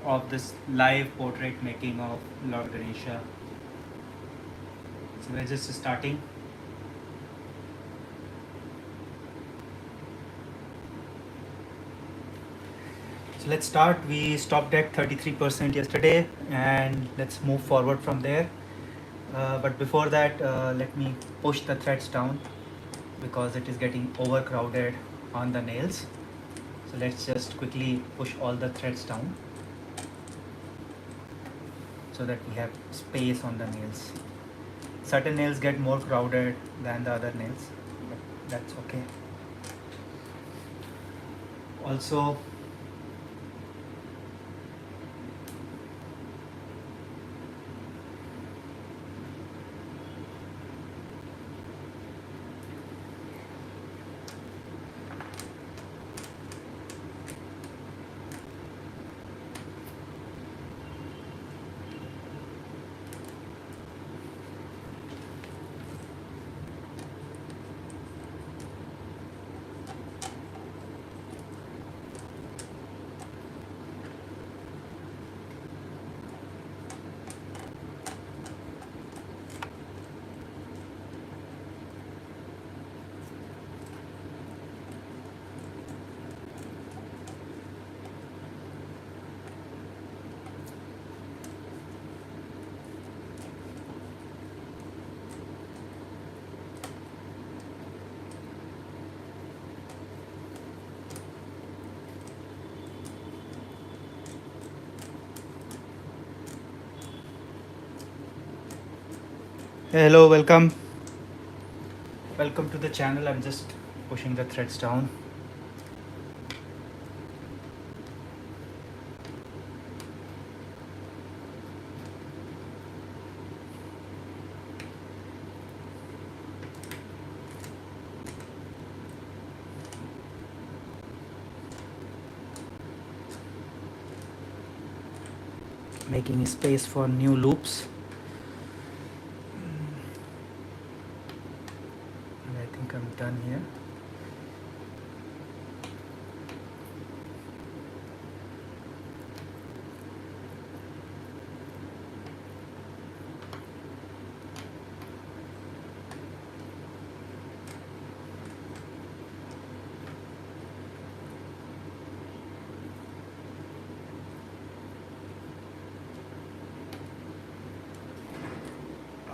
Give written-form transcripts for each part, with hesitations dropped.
of this live portrait making of Lord Ganesha. So we're just starting. So let's start. We stopped at 33% yesterday and let's move forward from there. But before that, let me push the threads down because it is getting overcrowded on the nails. So let's just quickly push all the threads down so that we have space on the nails. Certain nails get more crowded than the other nails, but that's okay. Also, hello, welcome to the channel. I'm just pushing the threads down. Making space for new loops. And I think I'm done here.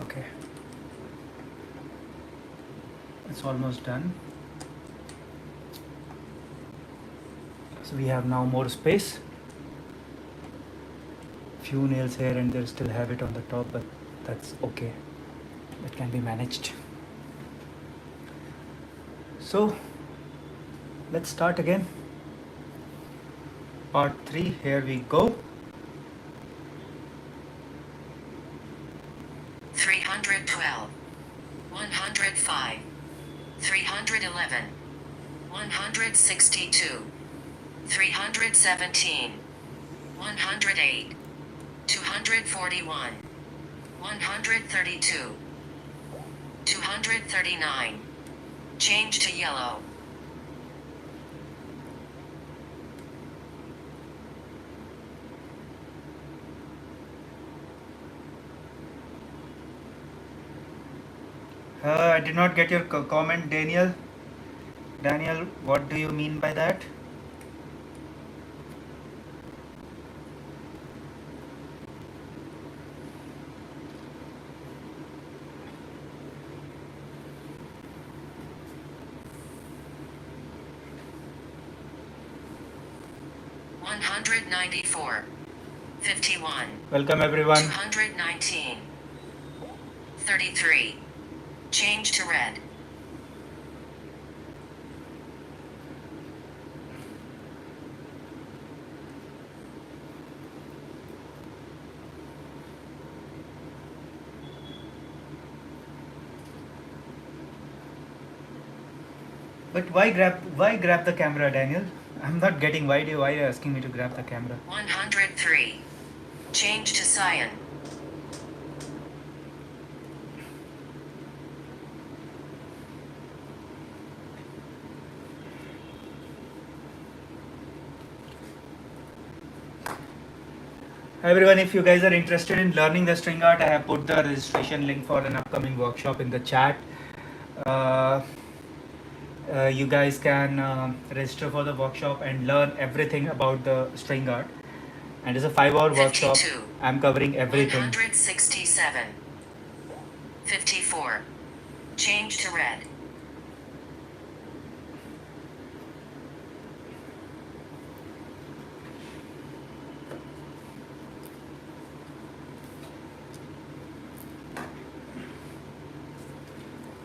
Okay, it's almost done. So we have now more space. Few nails here and there still have it on the top, but that's okay. That can be managed. So let's start again. Part 3, here we go. 312, 105, 311, 162, 317, 108, 241, 132, 239. Change to yellow. I did not get your comment, Daniel. Daniel, what do you mean by that? One 194, 51. Welcome everyone. 219, 33. Change to red. But why grab the camera, Daniel? I'm not getting why are you asking me to grab the camera? 103. Change to cyan. Everyone, if you guys are interested in learning the string art, I have put the registration link for an upcoming workshop in the chat. Uh, you guys can register for the workshop and learn everything about the string art. And it's a 5-hour workshop. 52. I'm covering everything. 167. 54. Change to red.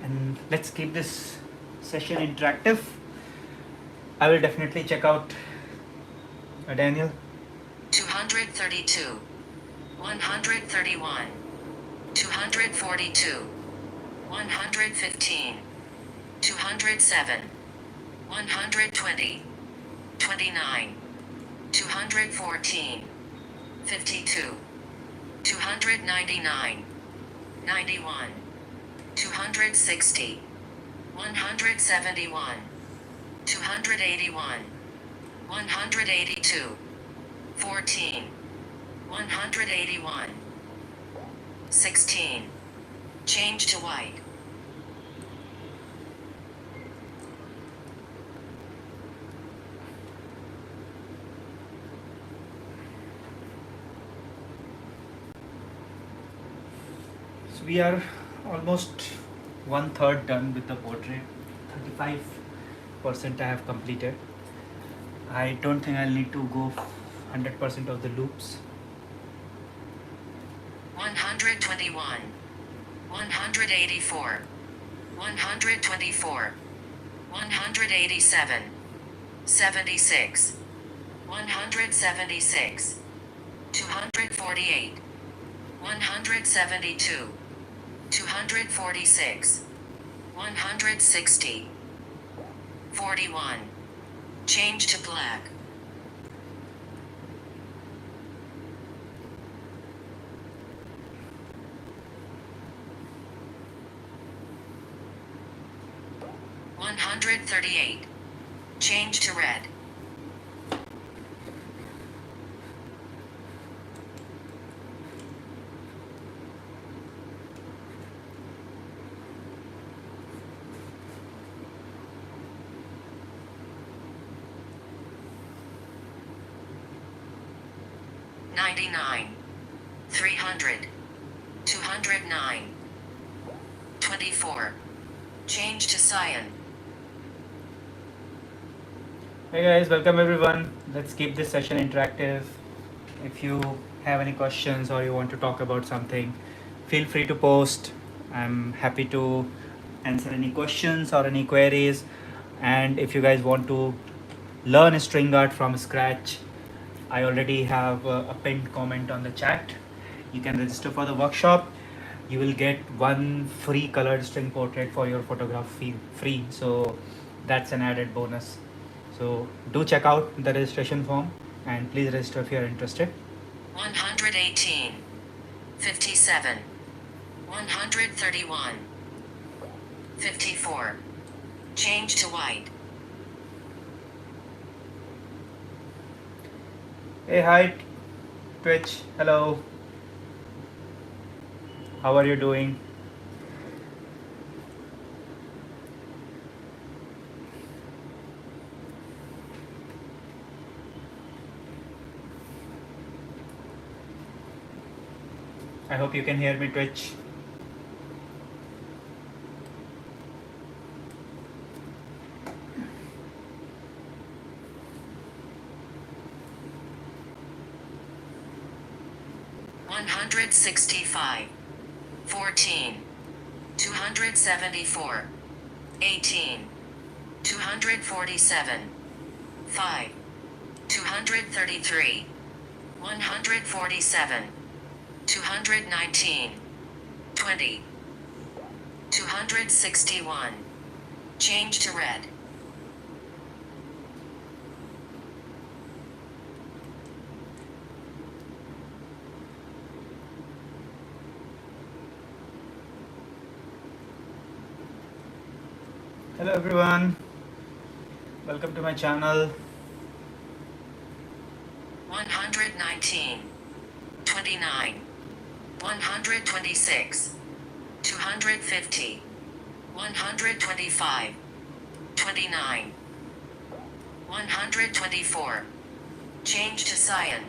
And let's keep this session interactive. I will definitely check out Daniel. 232. 131. 242. 115. 207. 120. 29. 214. 52. 299. 91. 260. 171. 281. 182. 14. 181. 16. Change to white. So we are almost 1/3 done with the portrait. 35% I have completed. I don't think I'll need to go 100% of the loops. 121. 184. 124. 187. 76. 176. 248. 172. 246. 160. 41. Change to black. $138. Change to red. $99. 300. 209. 24. Change to cyan. Hey guys, welcome everyone. Let's keep this session interactive. If you have any questions or you want to talk about something, feel free to post. I'm happy to answer any questions or any queries. And if you guys want to learn string art from scratch, I already have a pinned comment on the chat. You can register for the workshop. You will get one free colored string portrait for your photograph free. So that's an added bonus. So do check out the registration form and please register if you are interested. 118. 57. 131. 54. Change to white. Hey, hi Twitch. Hello. How are you doing? I hope you can hear me, Twitch. $165. 14. 274. 18. 247. 5. 233. 147. 219. 20. 261. Change to red. Hello everyone. Welcome to my channel. 119. 29. 126. 250. 125. 29. 124. Change to cyan.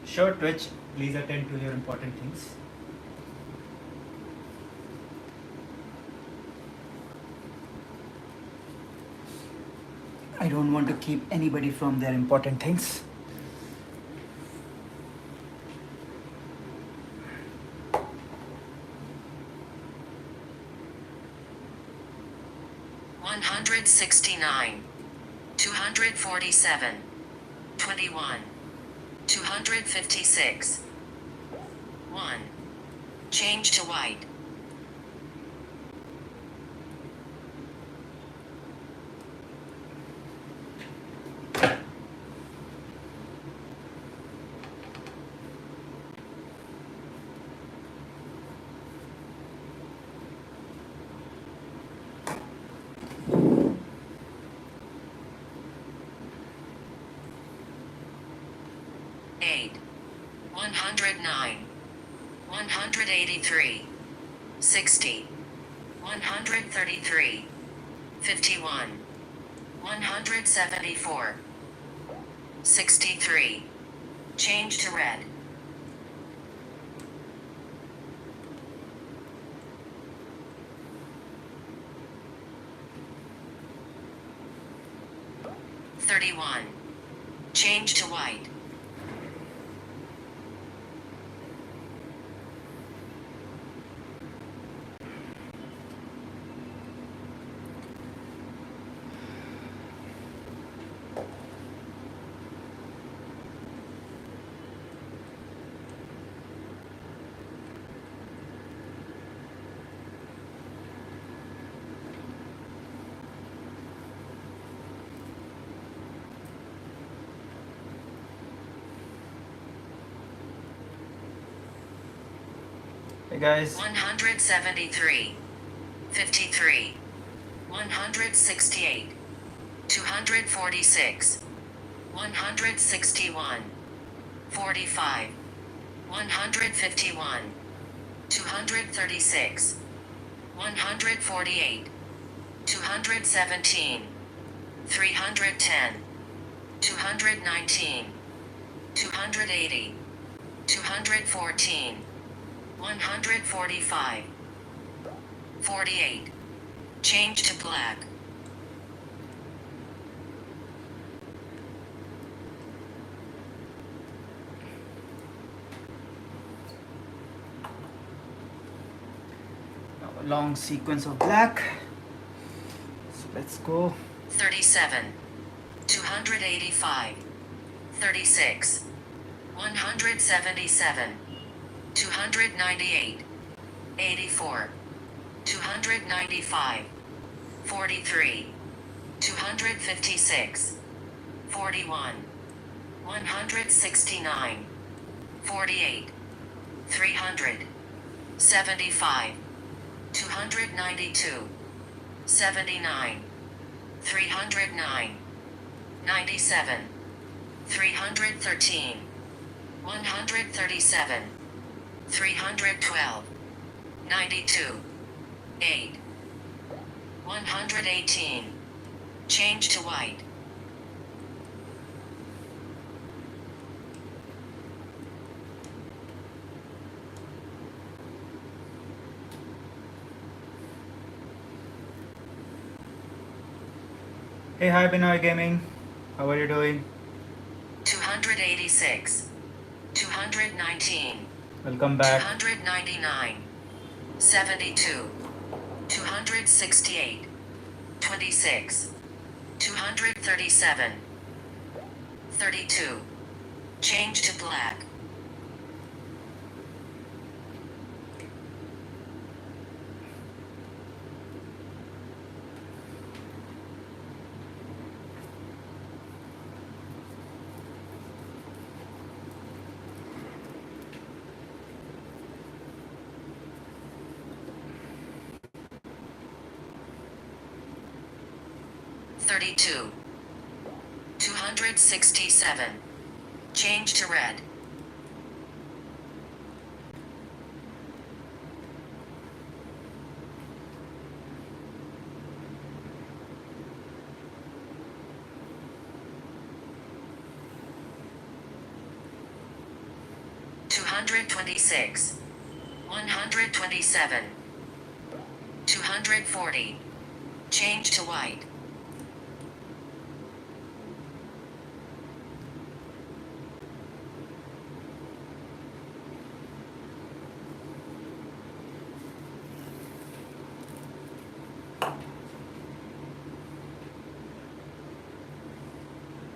Sure, Twitch, please attend to your important things. I don't want to keep anybody from their important things. $169. 247. 21. 256. 1. Change to white. Eight. 109. 183. 60. 133. 51. 174. 63. Change to red. $31. Change to white. Hey guys. 173. 53. 168. 246. 161. 45. 151. 236. 148. 217. 310. 219. 280. 214. 145. 48. Change to black. Now a long sequence of black. So let's go. 37. 285. 36. 177. 298. 84. 295. 43. 256. 41. 169. 48. 300. 75. 292. 79. 309. 97. 313. 137. 312. 92. 8. 118. Change to white. Hey, hi Binoy Gaming. How are you doing? 286. 219. Welcome back. 299. 72. 268. 26. 237. 32. Change to black. 32. 267. Change to red. 226. 127. 240. Change to white.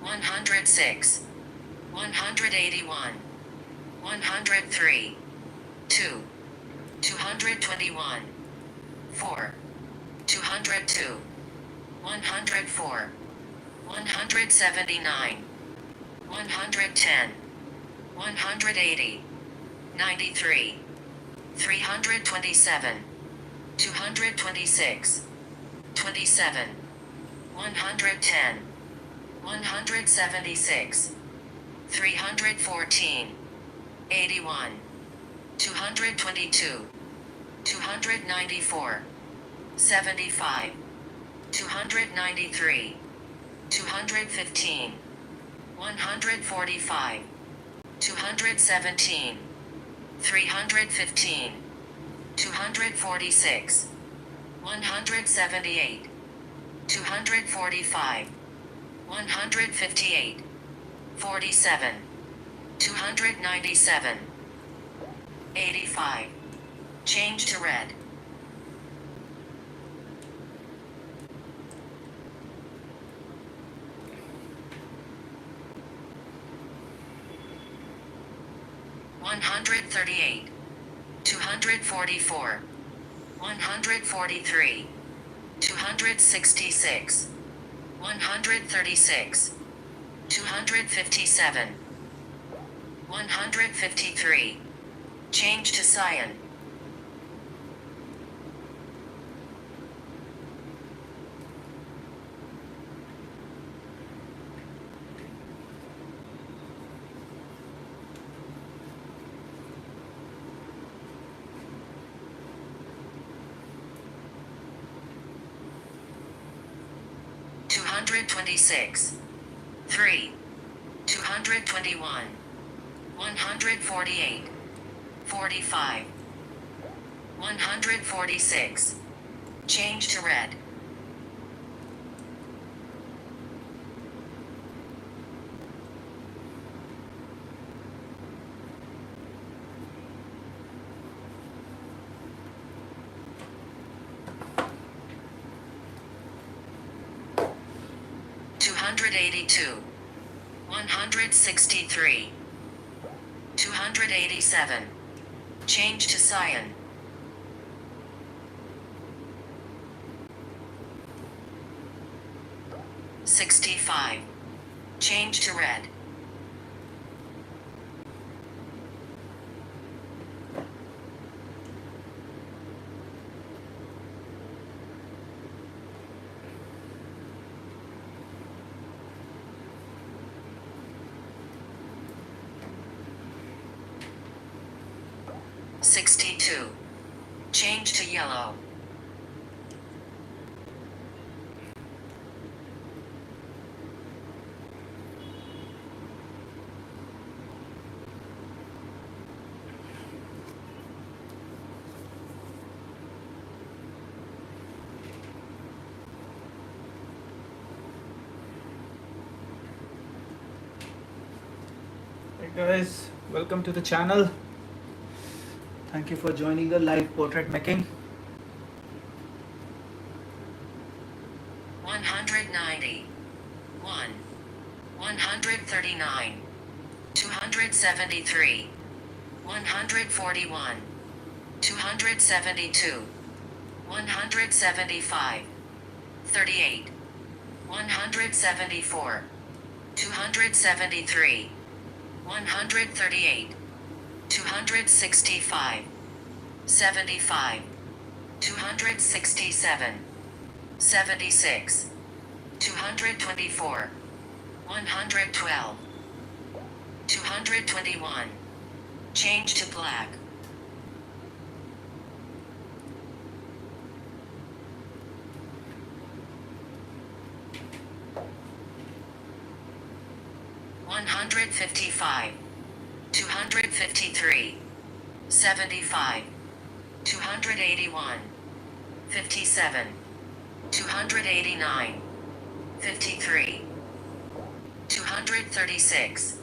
106. 181. 103. 2. 221. 4. 202. 104. 179. 110. 180. 93. 327. 226. 27. 110. 176. 314. 81. 222. 294. 75. 293. 215. 145. 217. 315. 246. 178. 245. 158. 47. 297. 85. Change to red. 138. 244. 143. 266. 136. 257. 153. Change to cyan. 226. 3. 221. 148. 45. 146. Change to red. 282. 163. 287. Change to cyan. 65. Change to red. 62. Change to yellow. 'Hey guys, welcome to the channel. Thank you for joining the live portrait making. 190. 1. 139. 273. 141. 272. 175. 38. 174. 273. 138. 265. 75. 267. 76. 224, 112, 221. Change to black. 155, 253, 75, 281, 57, 289, 53, 236.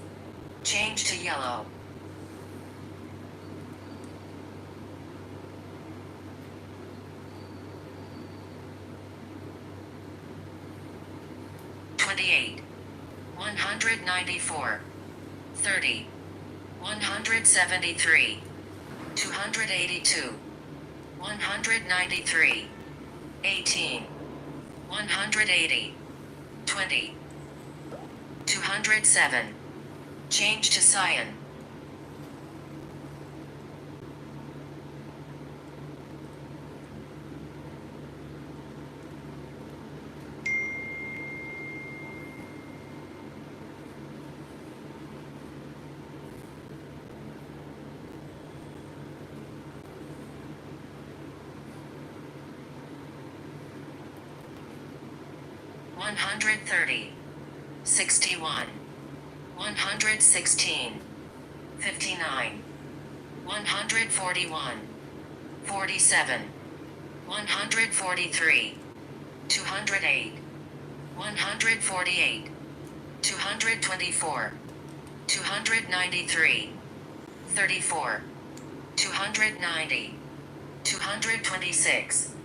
Change to yellow. 28, 194, 30, 173, 282, 193, 18, 180, 20, 207. Change to cyan. 130, 61, 116, 59, 141, 47, 143, 208, 148, 224, 293, 34, 290, 226,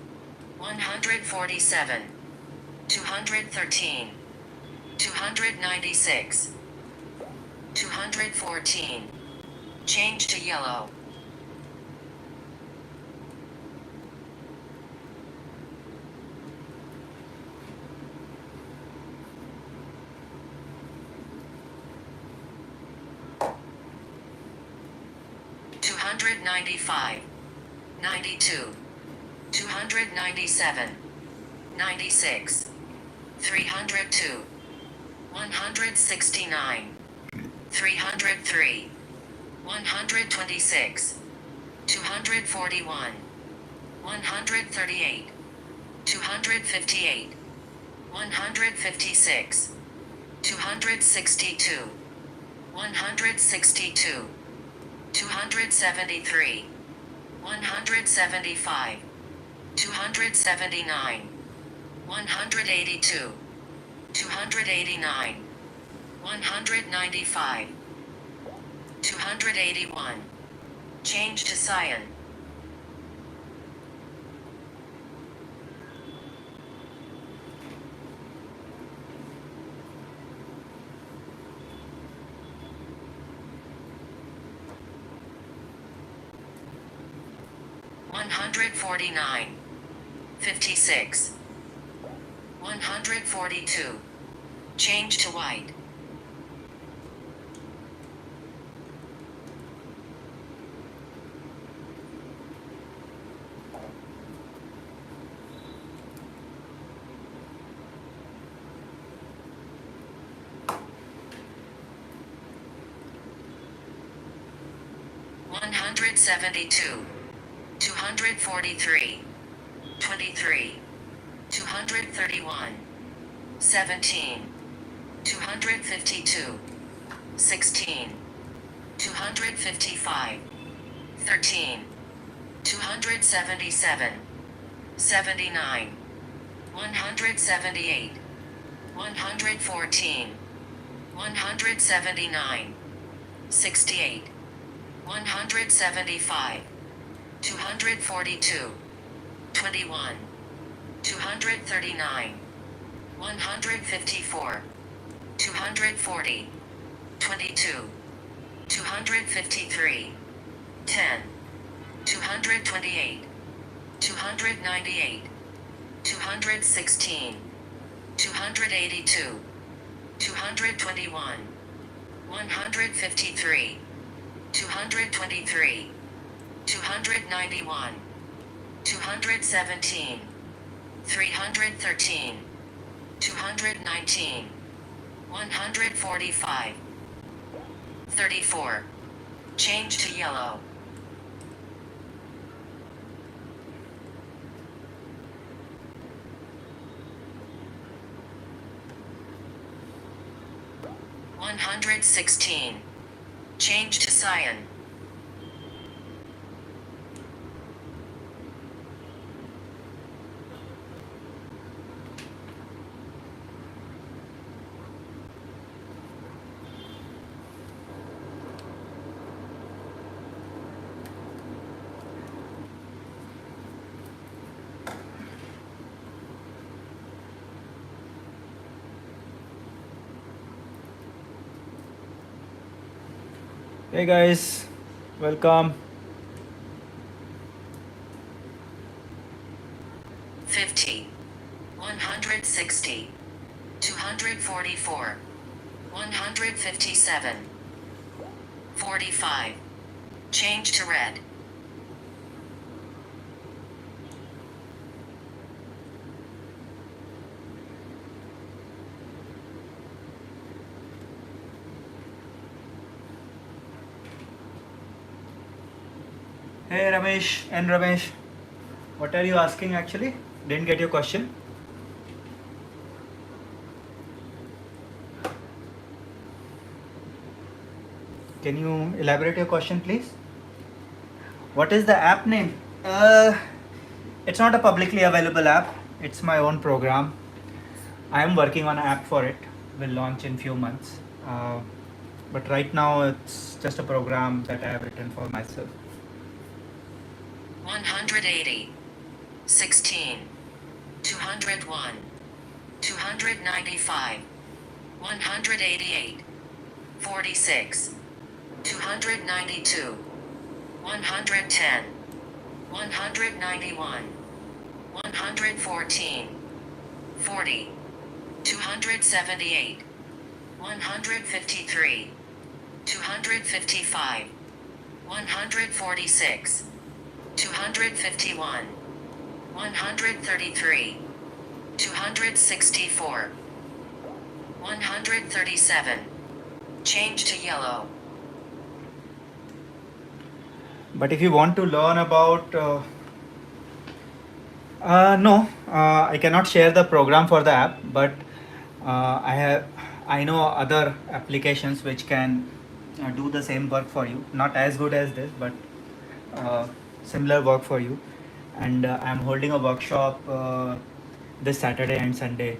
147, 213, 296, 214. Change to yellow. 295, 92, 297, 96, 302, 169, 303, 126, 241, 138, 258, 156, 262, 162, 273, 175, 279, 182, 289, 195, 281. Change to cyan. 149, 56, 142. Change to white. 172, 243, 23, 231, 17, 252, 16, 255, 13, 277, 79, 178, 114, 179, 68, 175, 242, 21, 239, 154, 240, 22, 253, 10, 228, 298, 216, 282, 221, 153, 223, 291, 217, 313, 214, 219. 145. 34. Change to yellow. $116. Change to cyan. Hey guys, welcome. 50. 160. 244. 157. 45. Change to red. Hey Ramesh and Ramesh, what are you asking actually? Didn't get your question. Can you elaborate your question, please? What is the app name? It's not a publicly available app. It's my own program. I am working on an app for it. Will launch in few months. But right now it's just a program that I have written for myself. 180. 16. 201. 295. 188. 46. 292. 110. 191. 114. 40. 278. 153. 255. 146. 251. 133. 264. 137. Change to yellow. But if you want to learn about no, I cannot share the program for the app, but I know other applications which can do the same work for you. Not as good as this, but similar work for you. And I'm holding a workshop this Saturday and Sunday.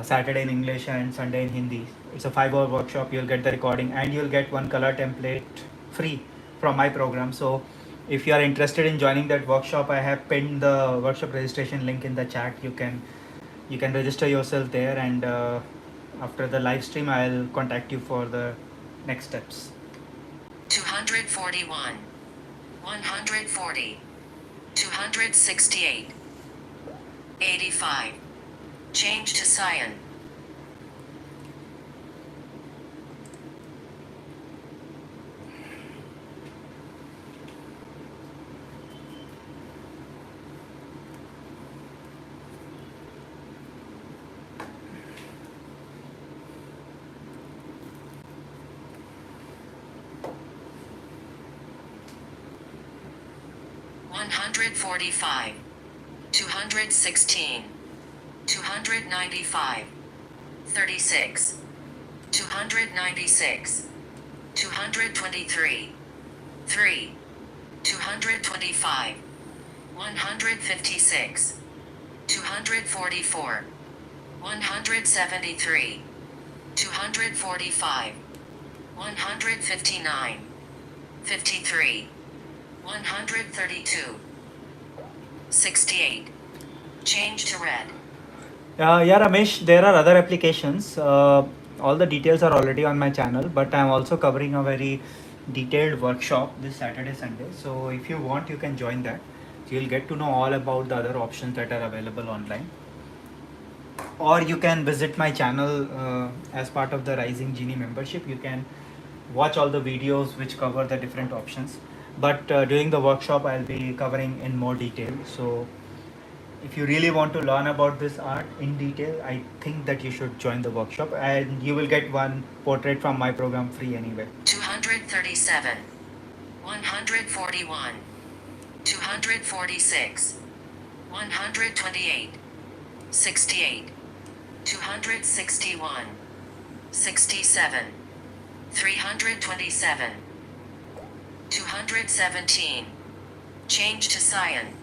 Saturday in English and Sunday in Hindi. It's a 5-hour workshop. You'll get the recording and you'll get one color template free from my program. So if you are interested in joining that workshop, I have pinned the workshop registration link in the chat. You can register yourself there, and after the live stream I'll contact you for the next steps. 241. 140. 268. 85. Change to cyan. $145. 216. 295. 36. 296. 223. 3. 225. 156. 244. 173. 245. 159. 53. 132. 68. Change to red. Yeah, Ramesh, there are other applications. All the details are already on my channel, but I'm also covering a very detailed workshop this Saturday, Sunday. So if you want, you can join that. So you'll get to know all about the other options that are available online. Or you can visit my channel as part of the Rising Genie membership. You can watch all the videos which cover the different options. But during the workshop, I'll be covering in more detail. So if you really want to learn about this art in detail, I think that you should join the workshop, and you will get one portrait from my program free anyway. 237, 141, 246, 128, 68, 261, 67, 327, 217. Change to cyan.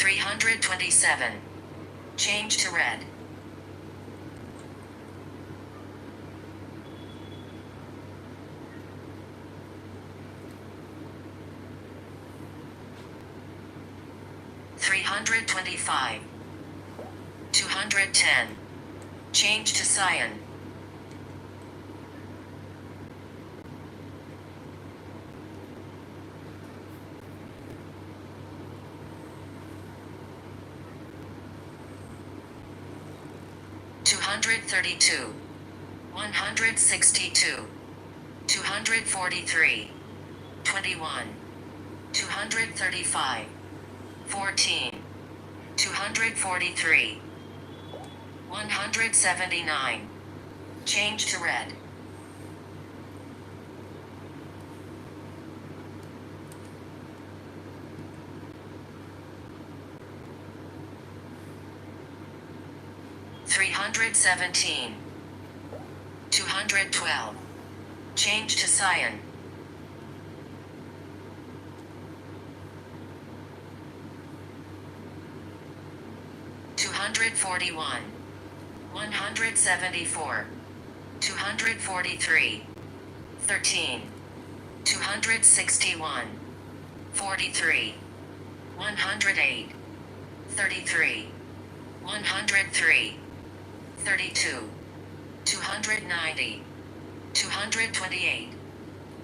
327. Change to red. 325. 210. Change to cyan. 232. 162. 243. 21. 235. 14. 243. 179. Change to red. 317. 212. Change to cyan. 241. 174. 243. 13. 261. 43. 108. 33. 103. 32. 290. 228.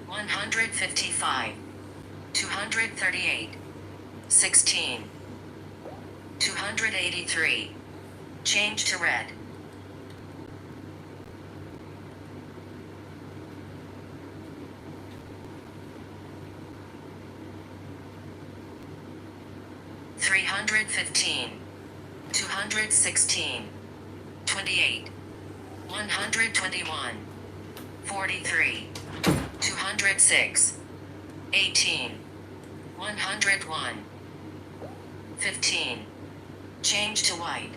155. 238. 16. 283. Change to red. 315. 216. 28. 121. 43. 206. 18. 101. 15. Change to white.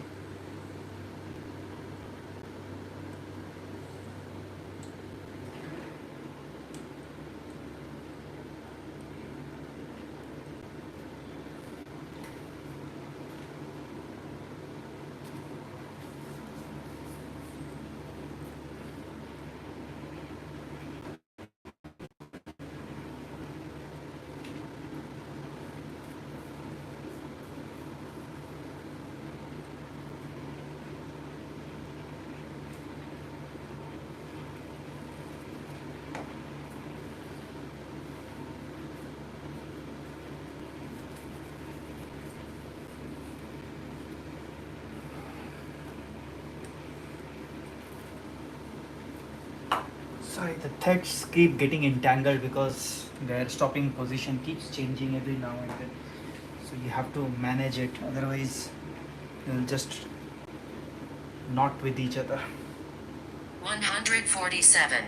Sorry, the threads keep getting entangled because their stopping position keeps changing every now and then. So you have to manage it, otherwise they'll just knot with each other. 147.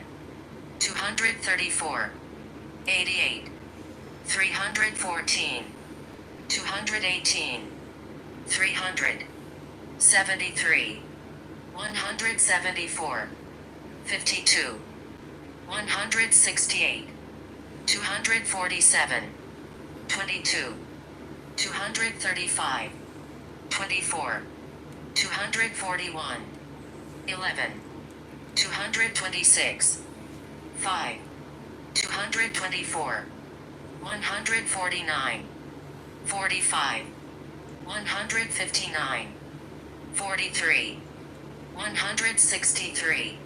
234. 88. 314. 218. 300. 73. 174. 52. 168. 247. 22. 235. 24. 241. 11. 226. 5. 224. 149. 45. 159. 43. 163.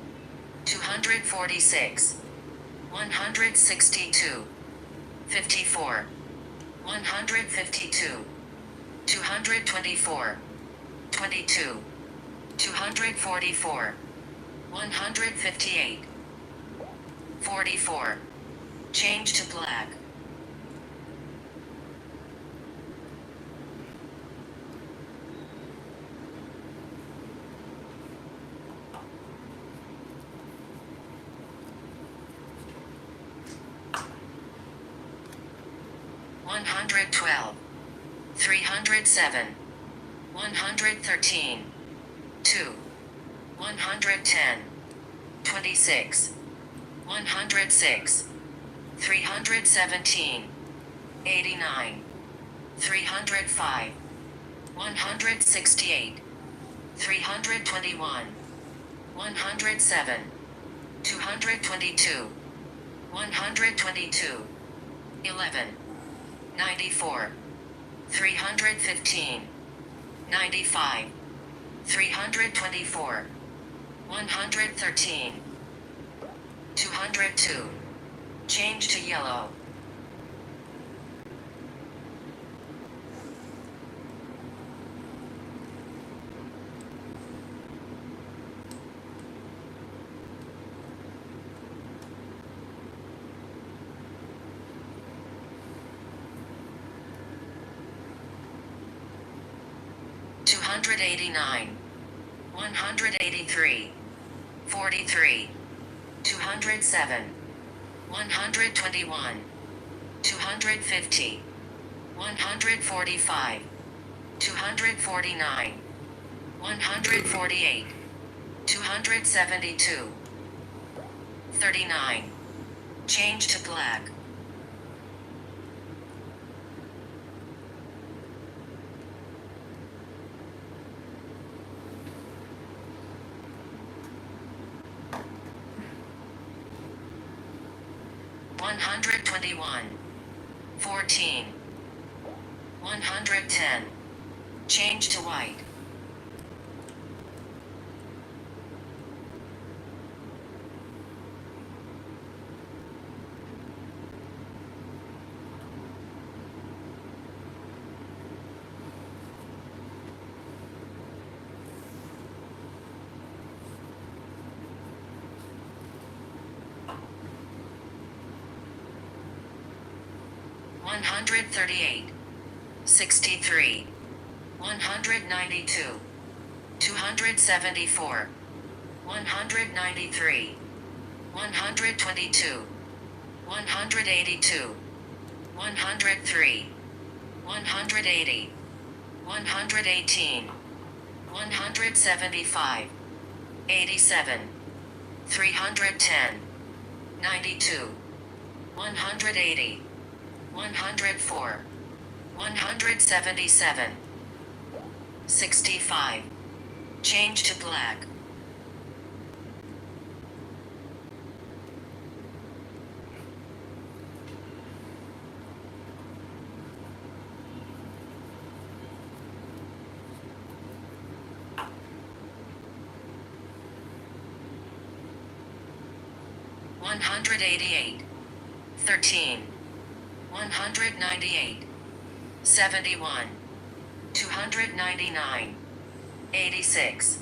246. 162. 54. 152. 224. 22. 244. 158. 44. Change to black. 112. 307. 113. 2. 110. 26. 106. 317. 89. 305. 168. 321. 107. 222. 122. 11. 94. 315. 95. 324. 113. 202. Change to yellow. 289. 183. 43. 207. 121. 250. 145. 249. 148. 272. 39. Change to black. 121. 14. 110. Change to white. 138. 63. 192. 274. 193. 122. 182. 103. 180. 118. 175. 87. 310. 92. 180. 104. 177. 65. Change to black. 188. 13. 198. 71. 299. 86.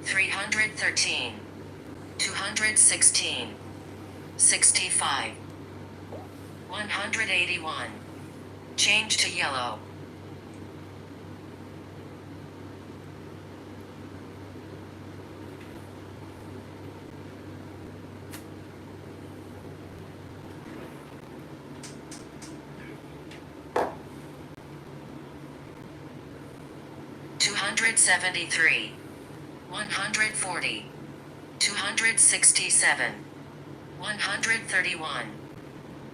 313. 216. 65. 181. Change to yellow. 273. 140. 267. 131.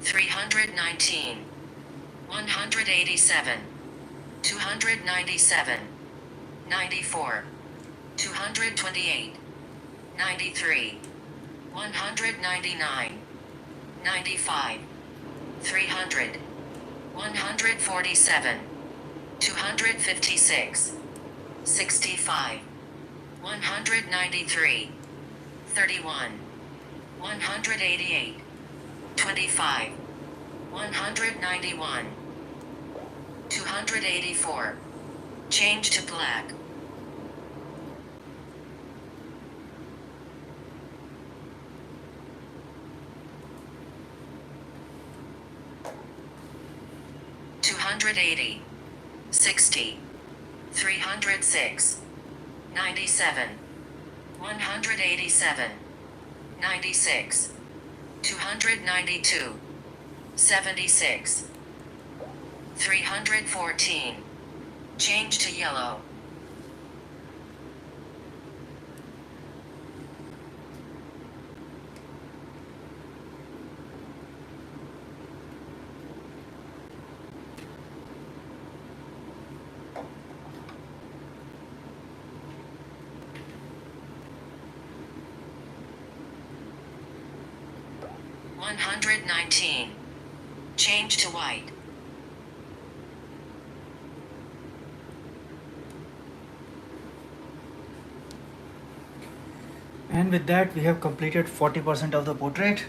319. 187. 297. 94. 228. 93. 199. 95. 300. 147. 256. 65. 193. 31. 188. 25. 191. 284. Change to black. 280, 60, 306, 97, 187, 96, 292, 76, 314. Change to yellow. $119. Change to white. And with that, we have completed 40% of the portrait.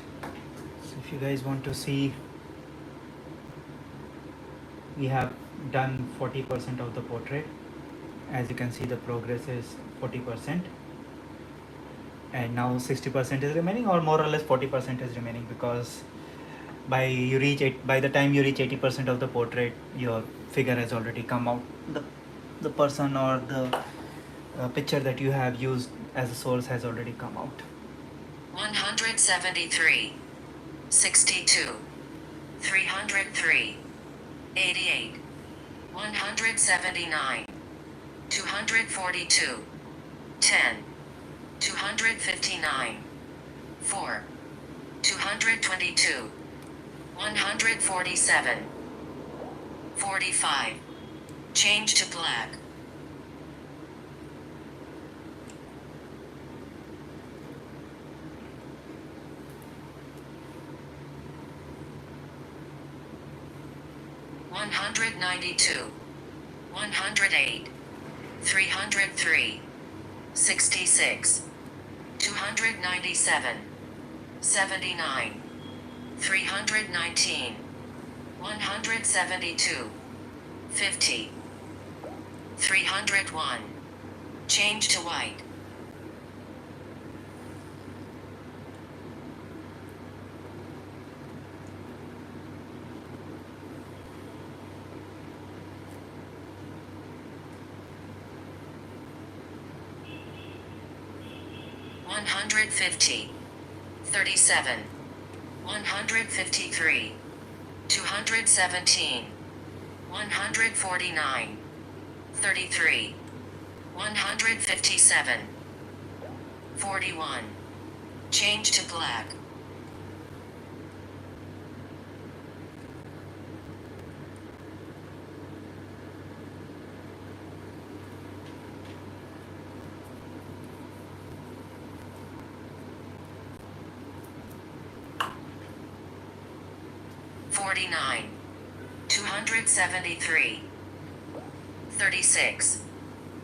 So if you guys want to see, we have done 40% of the portrait. As you can see, the progress is 40%. And now 60% is remaining, or more or less 40% is remaining, because by the time you reach 80% of the portrait, your figure has already come out. The person or the picture that you have used as a source has already come out. 173, 62, 303, 88, 179, 242, 10, 259, 4, 222, 147, 45. Change to black. $192, 108, 303, 66, 297, 79, 319, 172, 50, 301. Change to white. $150, 37, 153, 217, 149, 33, 157, 41. Change to black. $49, 273, 36.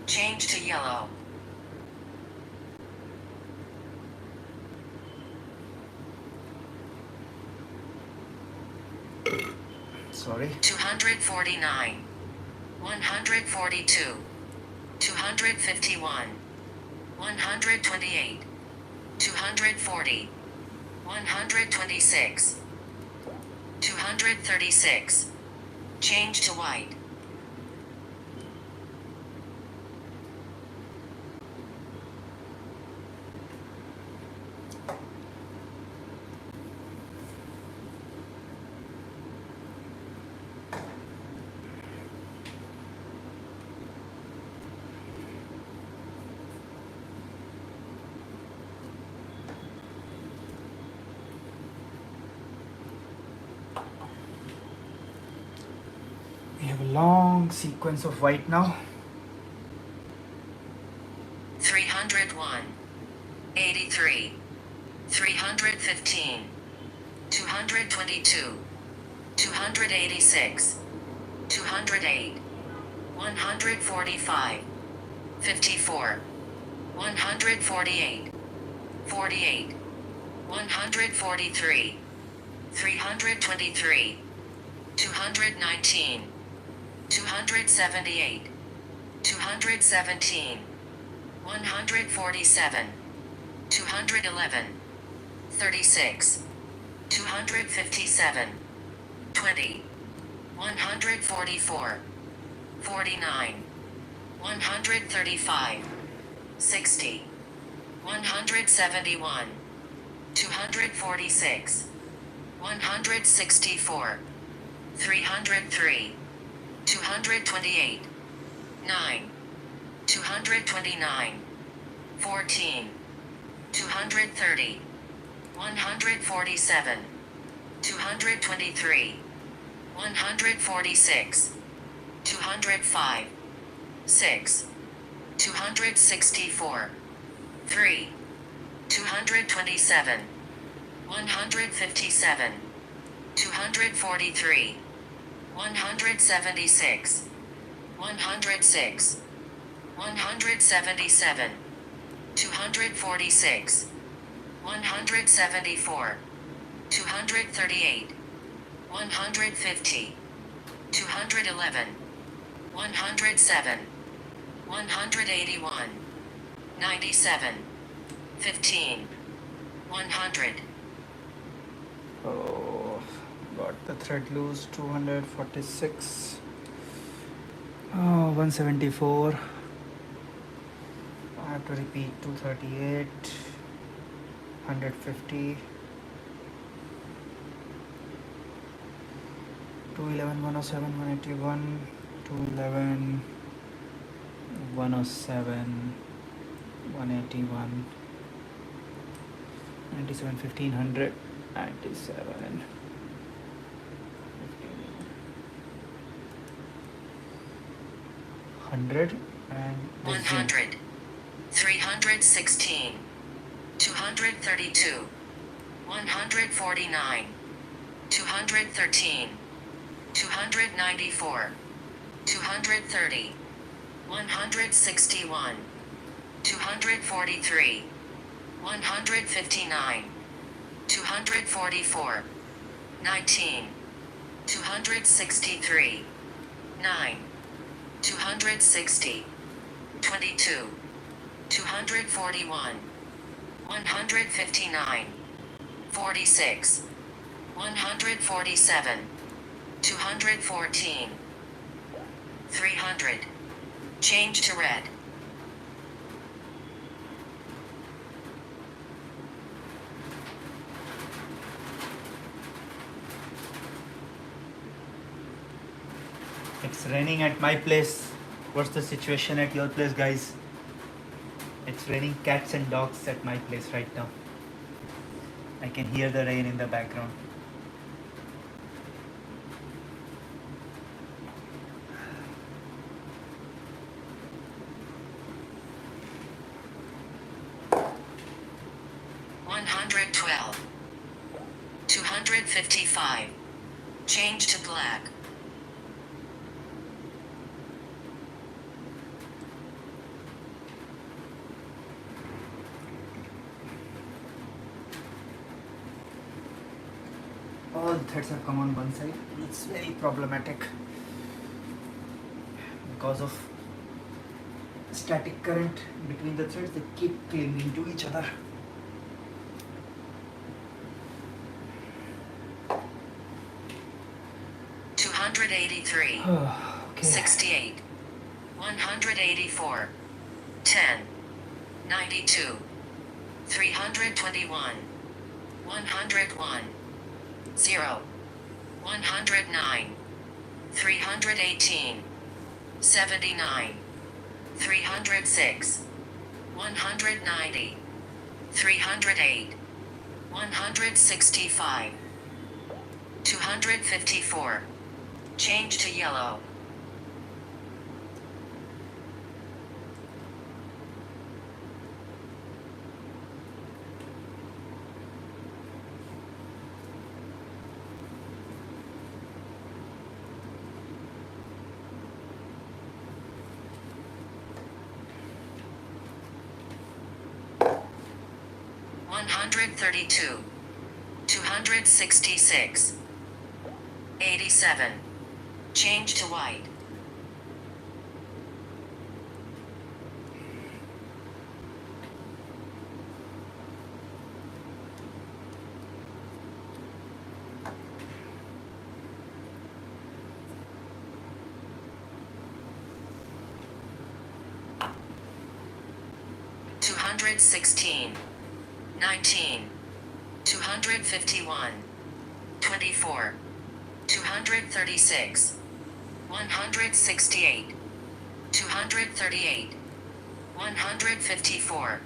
Change to yellow. Sorry. 249, 142, 251, 128, 240, 126, 236. Change to white. We have a long sequence of white now. 301, 83, 315, 222, 286, 208, 145, 54, 148, 48, 143, 323, 219, 278, 217, 147, 211, 36, 257, 20, 144, 49, 135, 60, 171, 246, 164, 303, 228, 9, 229, 14, 230, 147, 223, 146, 205, 6, 264, 3, 227, 157, 243, 176, 106, 177, 246, 174, 238, 150, 211, 107, 181, 97, 15, 100. Oh, got the thread loose. 246. Oh, 174. I have to repeat. 238. 150. 211, 107, 181. 211, 107, 181. 97, 1500. 97. 100 and this zoom. 100, 316, 232, 149, 213, 294, 230, 161, 243, 159, 244, 19, 263, 9, 260, 22, 241, 159, 46, 147, 214, 300. Change to red. It's raining at my place. What's the situation at your place, guys? It's raining cats and dogs at my place right now. I can hear the rain in the background. $112, 255. Change to black. All the threads have come on one side. It's very problematic because of static current between the threads. They keep clinging to each other. $283, Okay. 68, 184, 10, 92, 321, 101, 0, 109, 318, 79, 306, 190, 308, 165, 254. Change to yellow. $132, 266, 87. Change to white. 216, 19, 251, 24, 236, 168, 238, 154,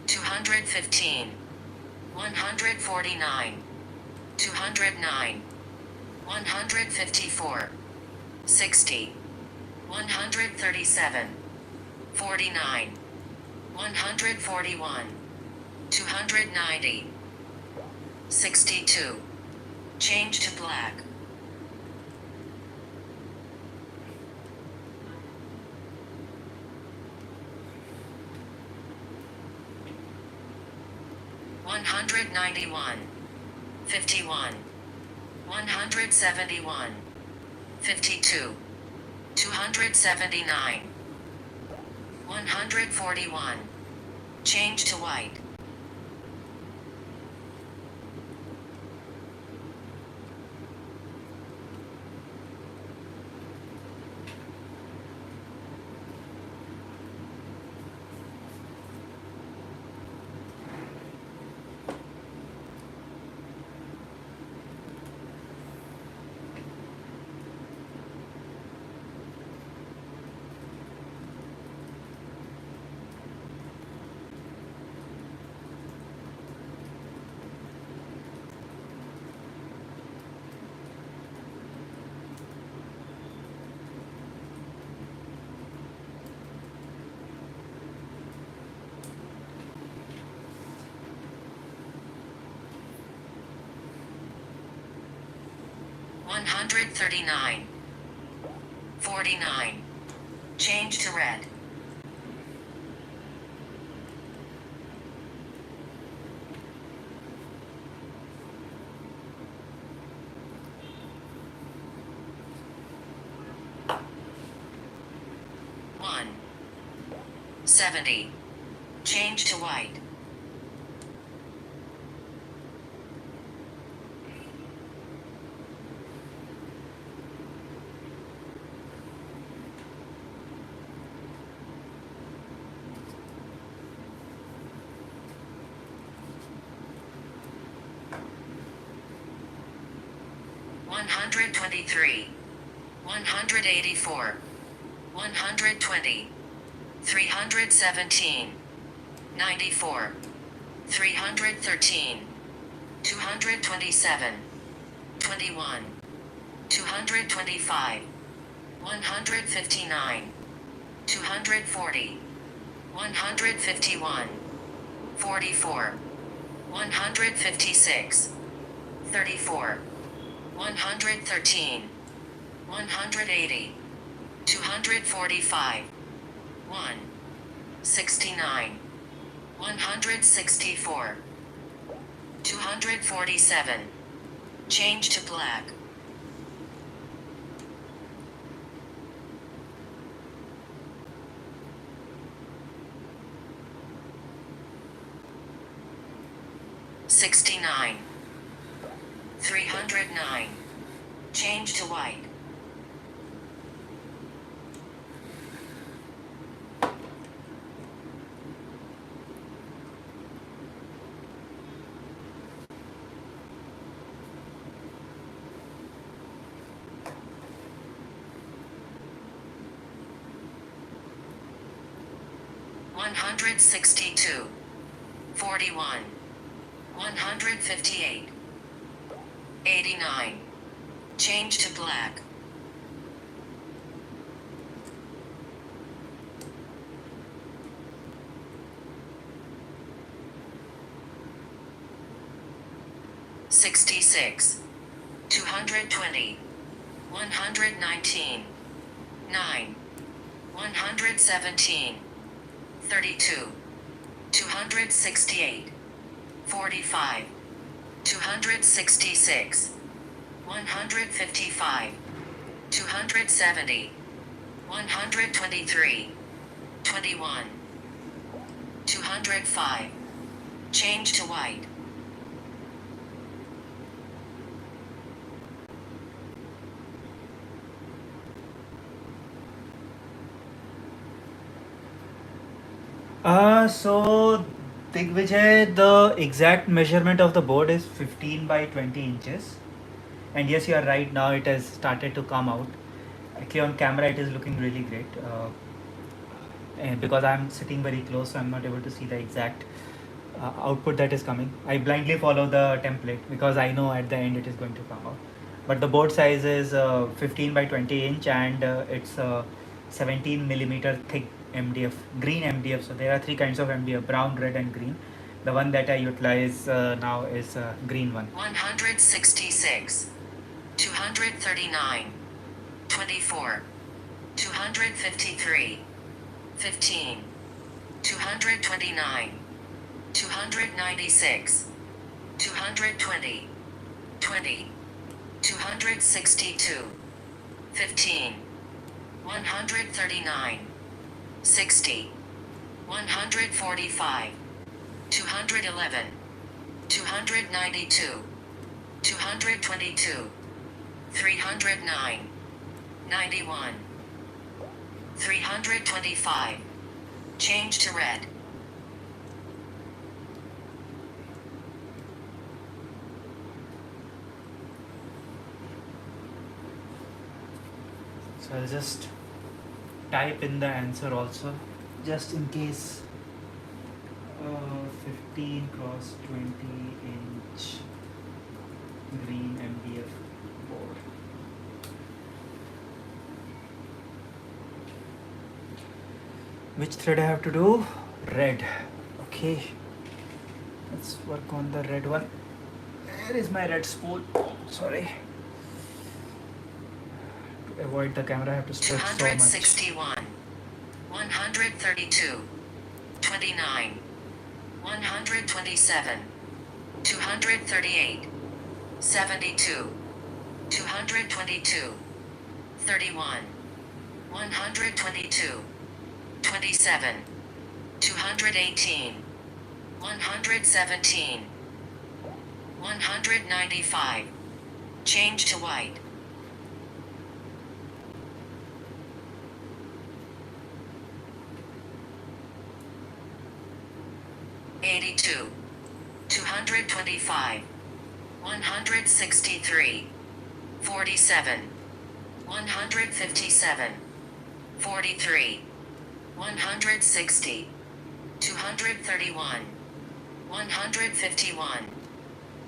215, 149, 209, 154, 60, 137, 49, 141, 290, 62. Change to black. $191, 51, 171, 52, 279, 141. Change to white. $139, 49. Change to red. One 70. Change to white. $123, 184, 120, 317, 94, 313, 227, 21, 225, 159, 240, 151, 44, 156, 34, 113, 180, 245, 1, 69, 164, 247. Change to black. $69, 309. Change to white. $162, 41, 158, 89. Change to black. $66, 220, 119, 9, 117, 32, 268, 45, 266, 155, 270, 123, 21, 205. Change to white. So Digvijay, the exact measurement of the board is 15 by 20 inches. And yes, you are right. Now it has started to come out. Actually, on camera, it is looking really great. And because I'm sitting very close, so I'm not able to see the exact output that is coming. I blindly follow the template because I know at the end it is going to come out. But the board size is 15 by 20 inch, and it's 17 millimeter thick MDF, green MDF. So there are three kinds of MDF: brown, red, and green. The one that I utilize now is green one. 166, 239, 24, 253, 15, 229, 296, 220, 20, 262, 15, 139, 60, 145, 211, 292, 222, 309, 91, 325. Change to red. So I'll just type in the answer also, just in case. 15 cross 20 inch green MDF board. Which thread I have to do? Red. Okay. Let's work on the red one. Where is my red spool? Sorry. To avoid the camera, I have to stretch so much. 261, 132, 29, 127, 238, 72, 222, 31, 122, 27, 218, 117, 195. Change to white. $82, 225, 163, 47, 157, 43, 160, 231, 151,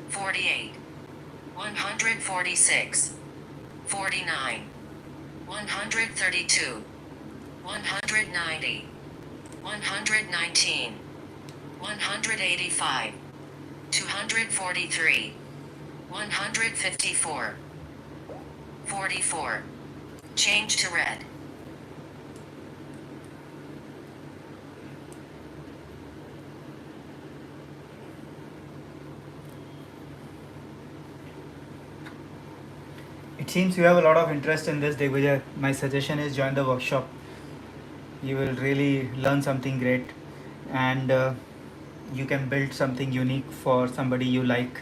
48, 146, 49, 132, 190, 119, 185, 243, 154, 44. Change to red. It seems you have a lot of interest in this, Digvijay. My suggestion is join the workshop. You will really learn something great, and you can build something unique for somebody you like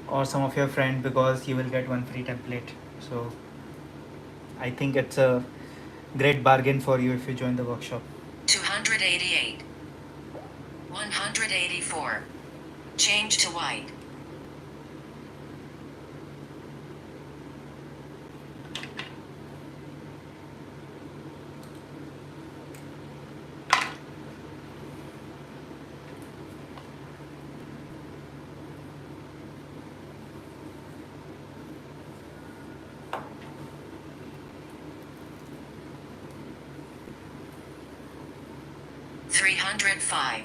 or some of your friend, because you will get one free template. So I think it's a great bargain for you if you join the workshop. 288, 184. Change to white. $305,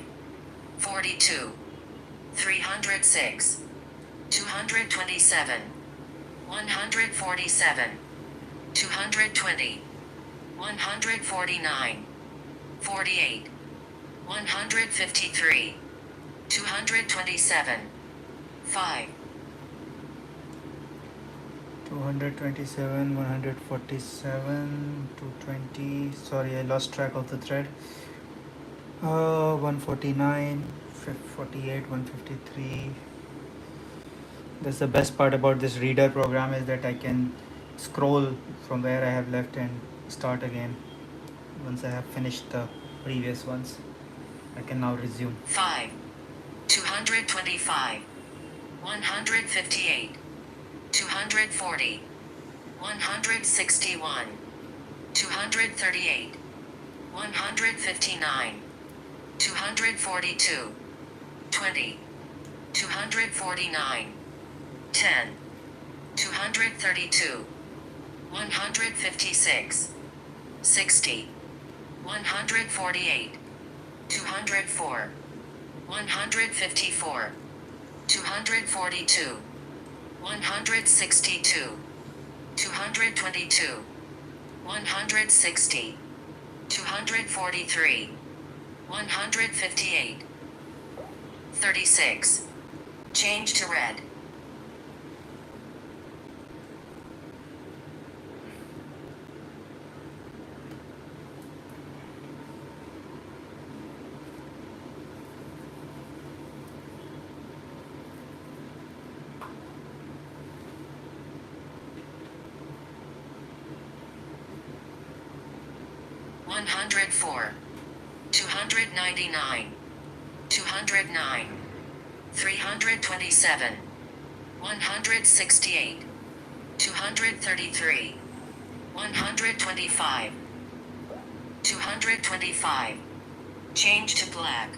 42, 306, 227, 147, 220, 149, 48, 153, 227, 5. 227, 147, 220. Sorry, I lost track of the thread. 149, 48, 153. That's the best part about this reader program, is that I can scroll from where I have left and start again once I have finished the previous ones. I can now resume. 5, 225, 158, 240, 161, 238, 159, 242, 20, 249, 10, 232, 156, 60, 148, 204, 154, 242, 162, 222, 160, 243, 158, 36. Change to red. One hundred four, 299, 209, 327, 168, 233, 125, 225. Change to black.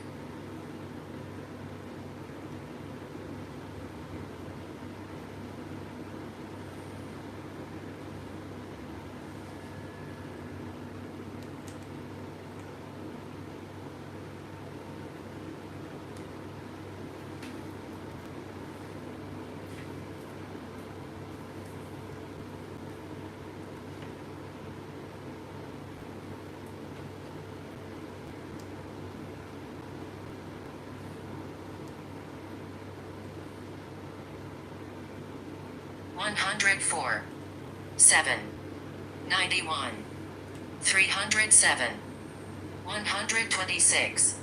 One hundred four, 7, 91, 307, 126,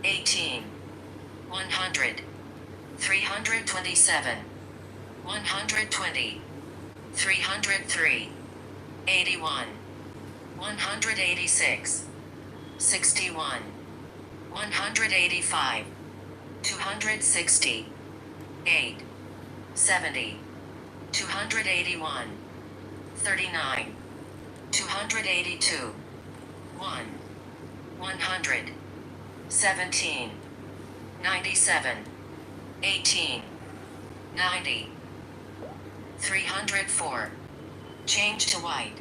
18, 100, 327, 120, 303, 81, 186, 61, 185, 260, 8, 70, 281, 39, 282, 1, 100, 17, 97, 18, 90, 304. Change to white.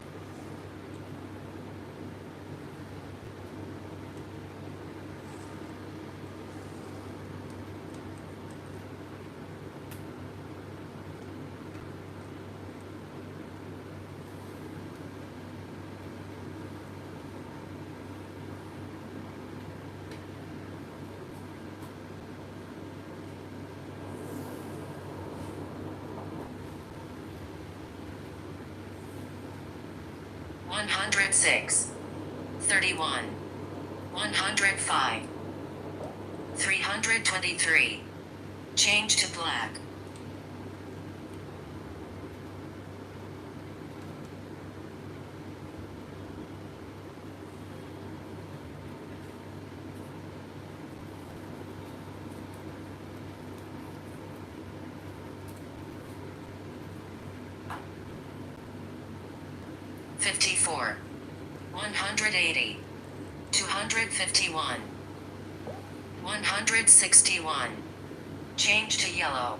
One hundred six, 31, 105, 323. Change to black. '54, 180, 251, 161. Change to yellow.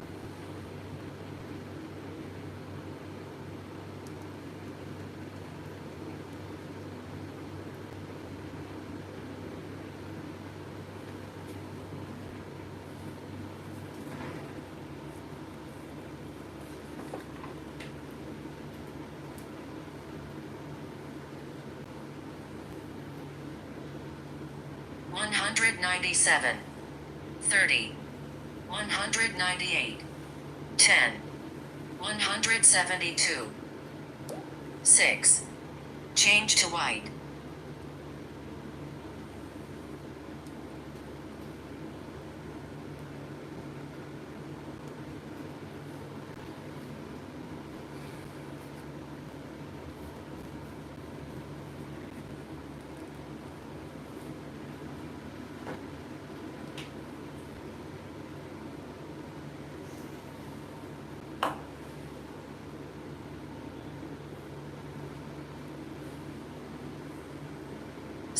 One hundred 97, 30, 198, 10, 172, 6. Change to white.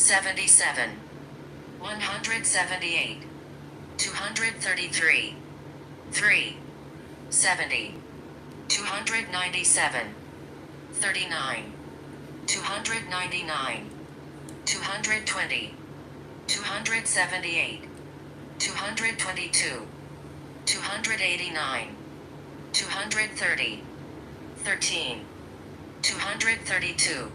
77, 178, 233, 3, 70, 297, 39, 299, 220, 278, 222, 289, 230, 13, 232.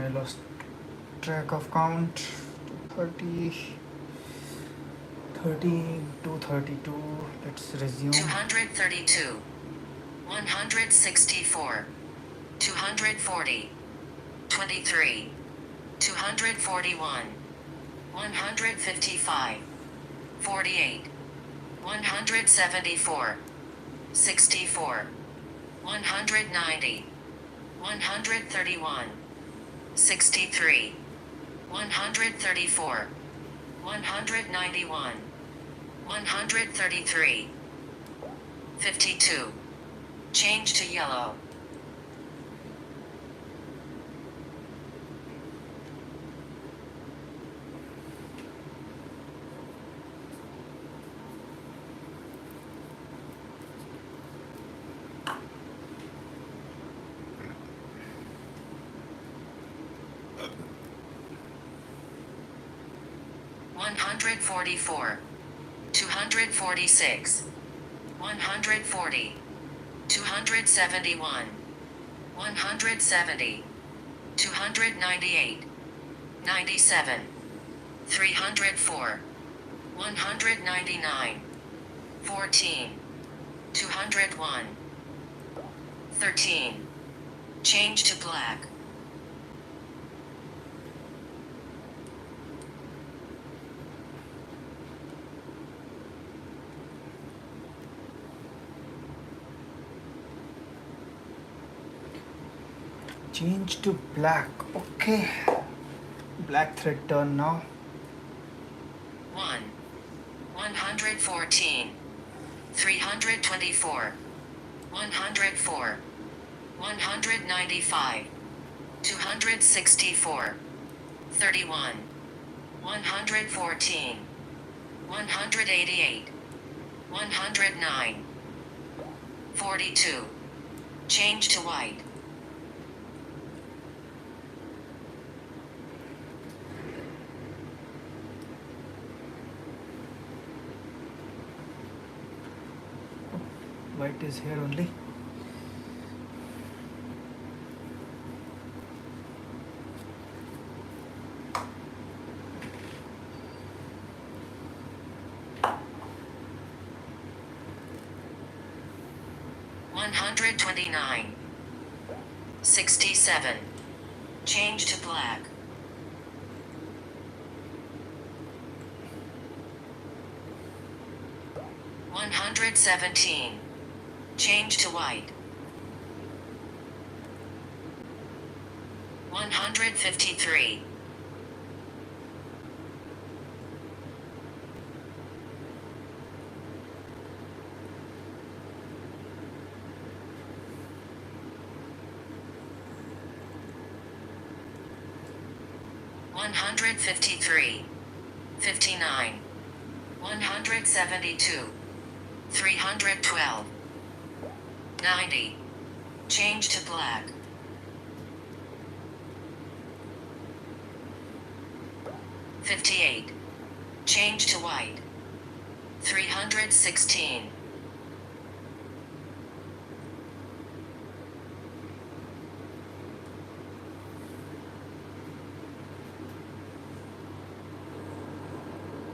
I lost track of count. 30, 13 to 32. Let's resume. 232, 164, 240, 23, 241, 155, 48, 174, 64, 190, 131, 63, 134, 191, 133, 52. Change to yellow. One hundred 246, 140, 271, 170, 298, 97, 304, 199, 14, 201, 13. Change to black. Change to black. Okay. Black thread turn now. 1, 114, 324, 104, 195, 264, 31, 114, 188, 109, 42. Change to white. White is here only. One 129, 67. Change to black. 117. Change to white. 153. One 153, 59, 172, 312, 90. Change to black. 58. Change to white. 316.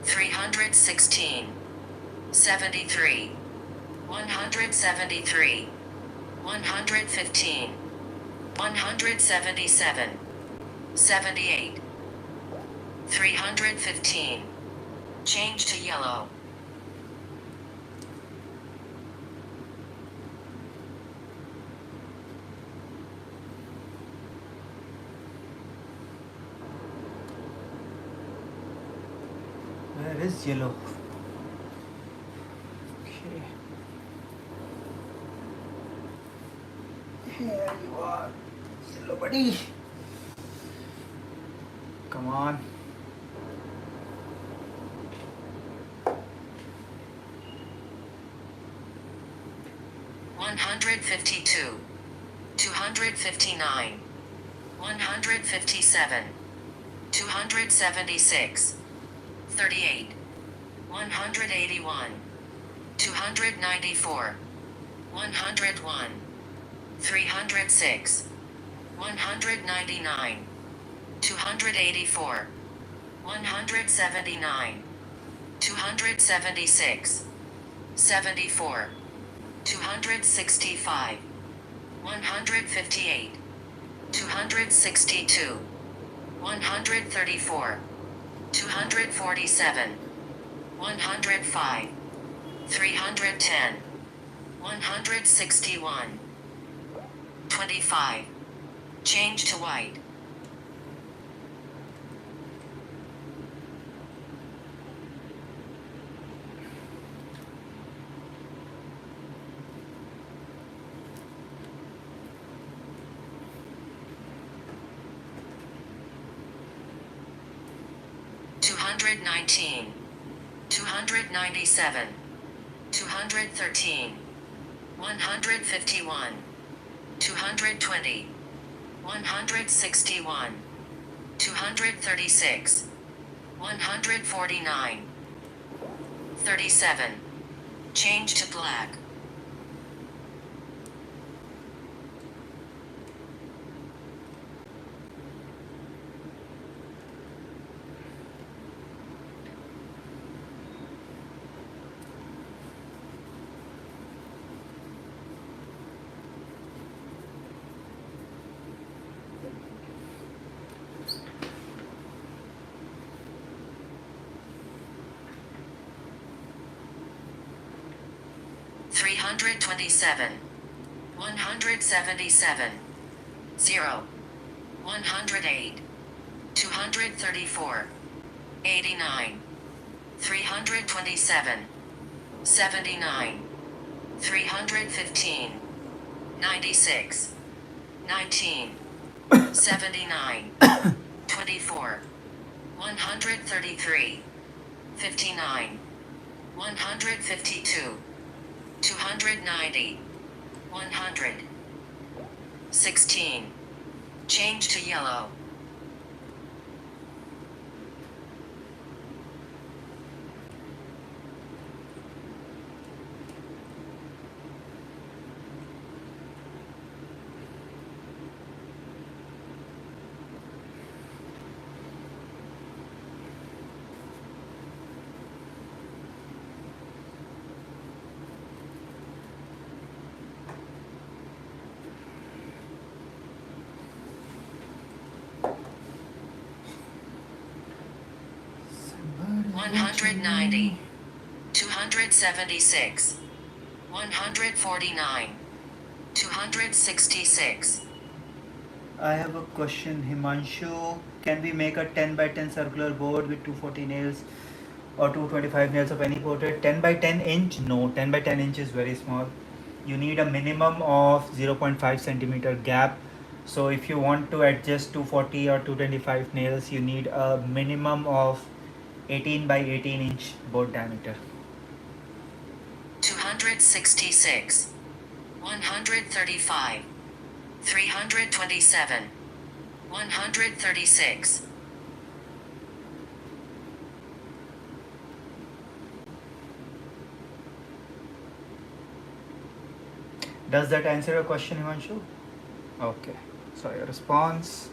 $316, 73, 173, 115, 177, 78, 315. Change to yellow. Where is yellow? Here you are. Hello, buddy. Come on. $152, $259, $157, $276, $38, $181, $294, $101, $306, $199, $284, $179, $276, $74, $265, $158, $262, $134, $247, $105, $310, $161, $25. Change to white. $219, $297, $213, $151, $220, $161, $236, $149, $37. Change to black. $327, $177, 0, $108, $234, $89, $327, $79, $315, $96, $19, $79, $24, $133, $59, $152, $290, $100. 16. Change to yellow. $190, $276, $149, $266. I have a question, Himanshu. Can we make a 10 by 10 circular board with 240 nails or 225 nails of any portrait? 10 by 10 inch? No, 10 by 10 inch is very small. You need a minimum of 0.5 centimeter gap. So if you want to adjust 240 or 225 nails, you need a minimum of 18 by 18 inch board diameter. 266, 135, 327, 136. Does that answer your question, Himanshu? Okay, so your response.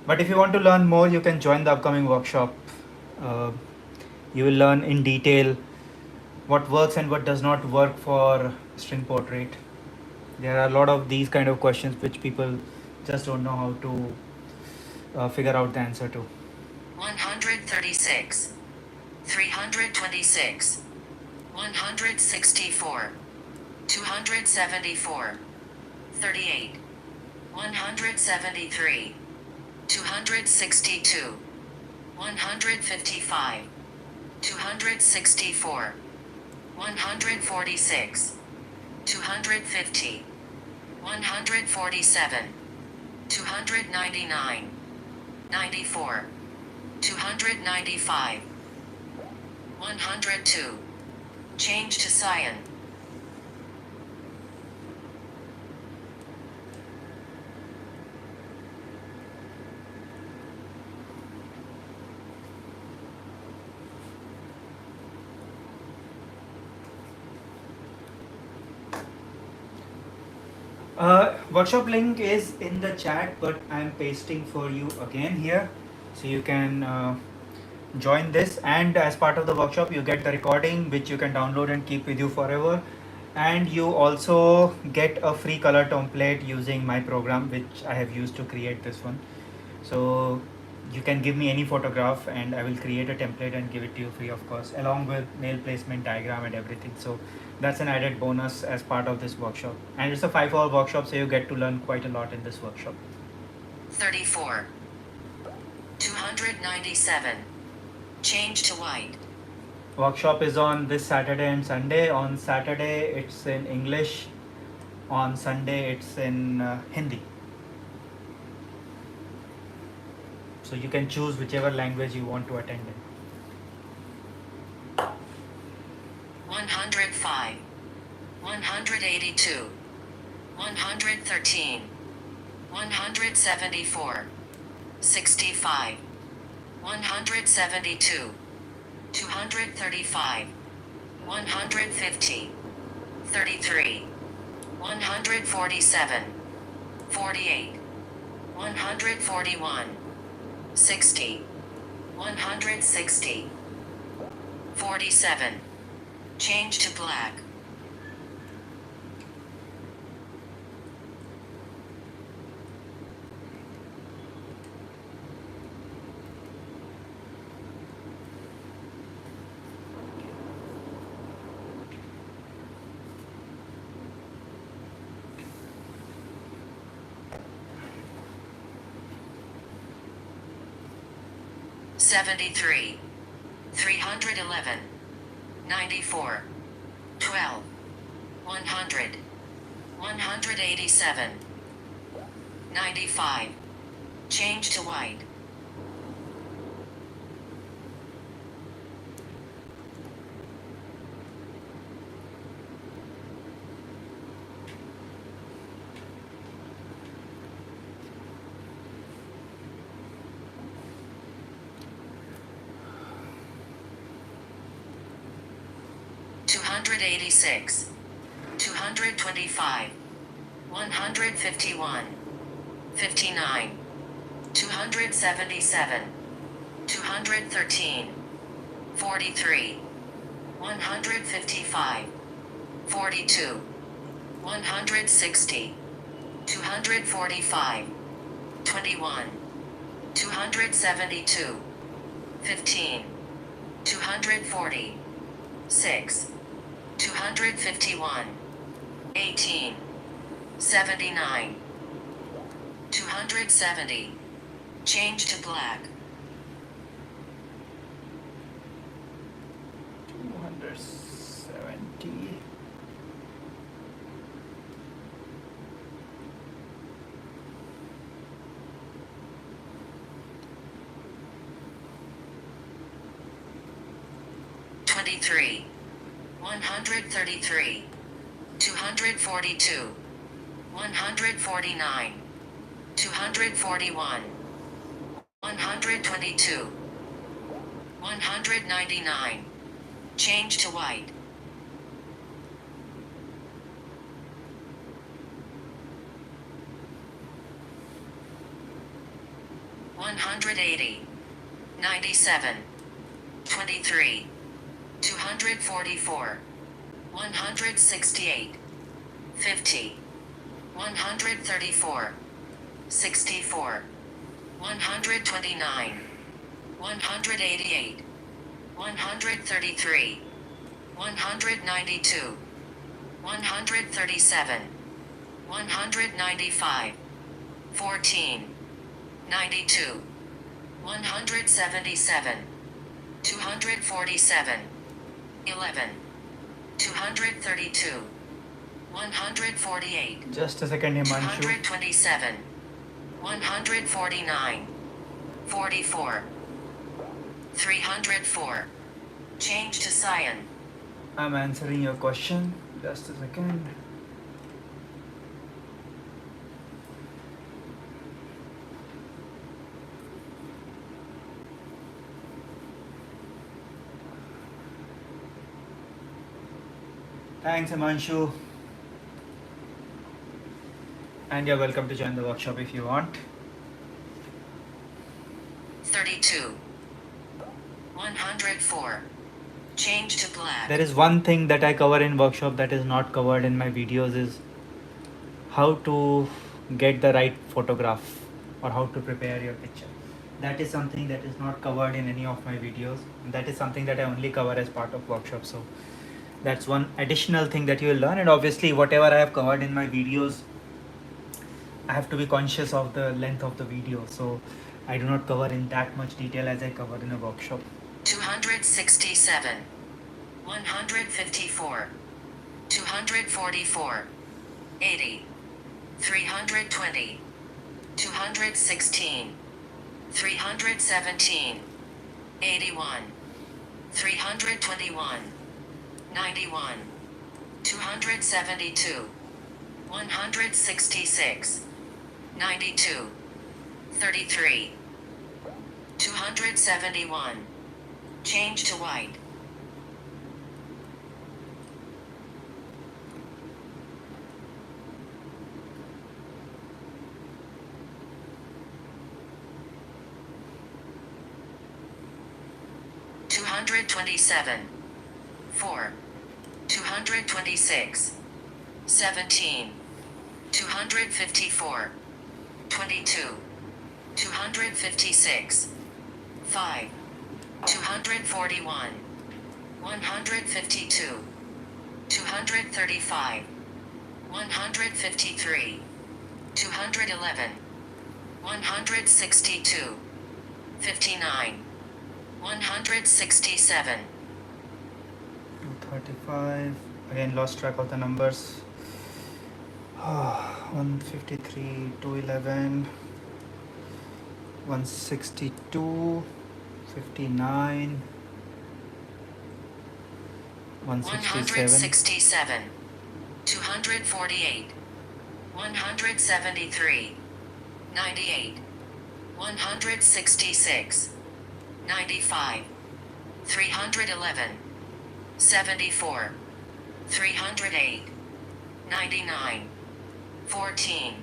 But if you want to learn more, you can join the upcoming workshop. You will learn in detail what works and what does not work for string portrait. There are a lot of these kind of questions which people just don't know how to figure out the answer to. 136, 326, 164, 274, 38, 173, 262, 155, 264, 146, 250, 147, 299, 94, 295, 102. Change to cyan. Workshop link is in the chat, but I'm pasting for you again here, so you can join this. And as part of the workshop, you get the recording, which you can download and keep with you forever. And you also get a free color template using my program, which I have used to create this one. So you can give me any photograph and I will create a template and give it to you free of cost, along with nail placement diagram and everything. So that's an added bonus as part of this workshop, and it's a 5-hour workshop, so you get to learn quite a lot in this workshop. 34, 297. Change to white. Workshop is on this Saturday and Sunday. On Saturday it's in English, on Sunday it's in Hindi. So you can choose whichever language you want to attend in. 105, 182, 113, 174, 65, 172, 235, 150, 33, 147, 48, 141, 60, 160, 47. Change to black. $73, 311, 94, 12, 100, 187, 95. Change to white. $286, 225, 151, 59, 277, 213, 43, 155, 42, 160, 245, 21, 272, 15, 240, 6, 251, 18, 79, 270. Change to black. 270. $23, 133, 242, 149, 241, 122, 199. Change to white. 180, 97, 23, 244, 168, 50, 134, 64, 129, 188, 133, 192, 137, 195, 14, 92, 177, 247, 11, 232, 148. Just a second, Himanshu. 227. 149. 44. 304. Change to cyan. I'm answering your question. Just a second. Thanks, Himanshu. And you're welcome to join the workshop if you want. 32. 104. Change to black. There is one thing that I cover in workshop that is not covered in my videos is how to get the right photograph or how to prepare your picture. That is something that is not covered in any of my videos. That is something that I only cover as part of workshop. So that's one additional thing that you will learn. And obviously whatever I have covered in my videos, I have to be conscious of the length of the video. So I do not cover in that much detail as I cover in a workshop. 267. 154. 244. 80. 320. 216. 317. 81. 321. 91. 272. 166. 92. 33. 271. Change to white. Two 227. 4. 226. 17. 254. 22. 256. 5. 241. 152. 235. 153. 211. 162. 59. 167. 235. Again, lost track of the numbers. 153, 211, 162, 59, 167, 248, 173, 98, 166, 95, 311, 74, 308, 99, 14,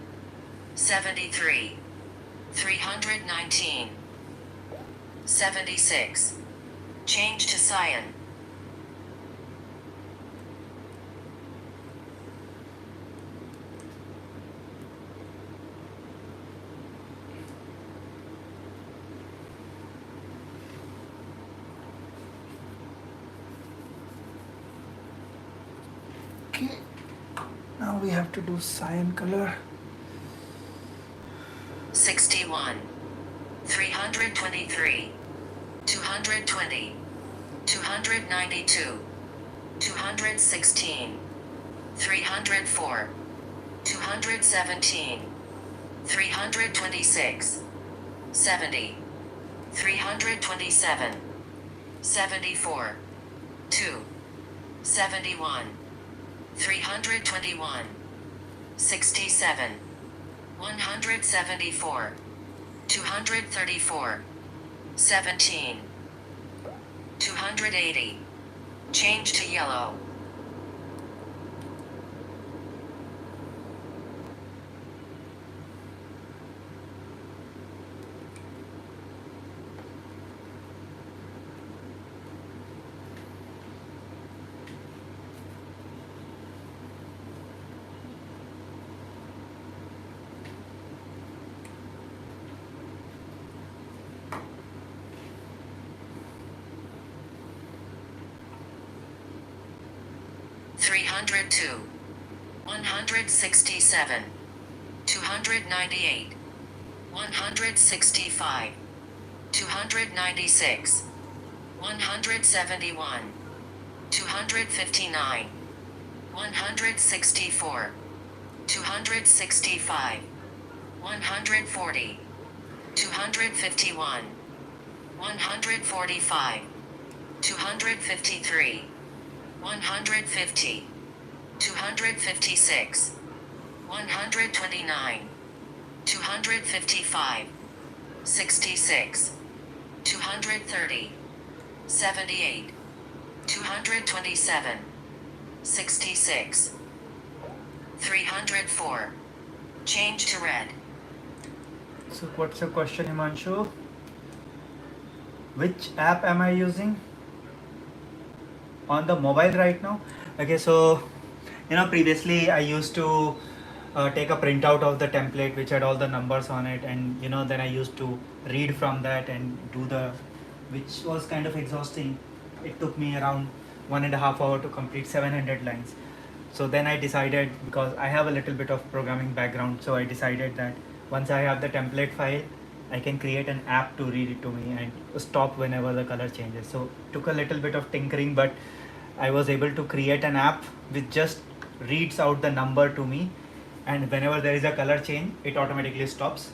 73, 319, 76. Change to cyan. Okay. Now we have to do cyan color. 61, 323, 220, 292, 216, 304, 217, 326, 70, 327, 74, 2, 71, 321, 67, 174, 234, 17, 280. Change to yellow. (302), 167, 298, 165, 296, 171, 259, 164, 265, 140, 251, 145, 253, 150, 256, 129, 255, 66, 230, 78, 227, 66, 304. Change to red. So what's your question, Himanshu? Which app am I using on the mobile right now? Okay, so previously I used to take a printout of the template which had all the numbers on it, and then I used to read from that and do which was kind of exhausting. It took me around 1.5 hours to complete 700 lines. So then I decided, because I have a little bit of programming background, so I decided that once I have the template file, I can create an app to read it to me and stop whenever the color changes. So it took a little bit of tinkering, but I was able to create an app which just reads out the number to me, and whenever there is a color change, it automatically stops.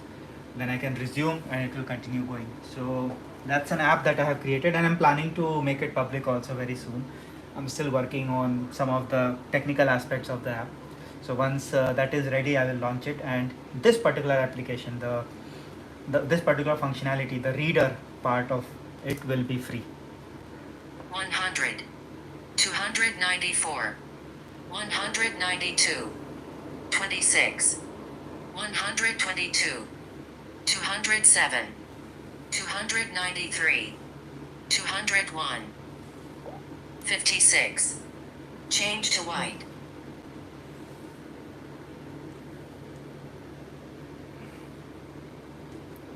Then I can resume and it will continue going. So that's an app that I have created, and I'm planning to make it public also very soon. I'm still working on some of the technical aspects of the app. So once that is ready, I will launch it. And this particular application, this particular functionality, the reader part of it, will be free. 100, 294, 192, 26, 122, 207, 293, 201, 56. Change to white.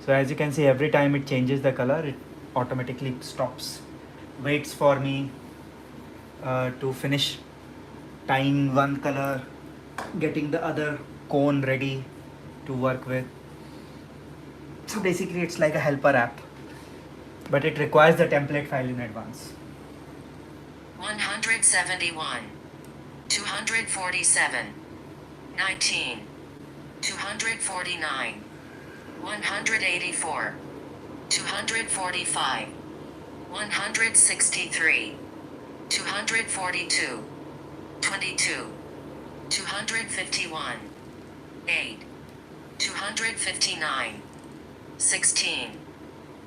So as you can see, every time it changes the color, it automatically stops, waits for me to finish tying one color, getting the other cone ready to work with. So basically it's like a helper app, but it requires the template file in advance. 171, 247, 19, 249, 184, 245, 163, 242, 22, 251, 8, 259, 16,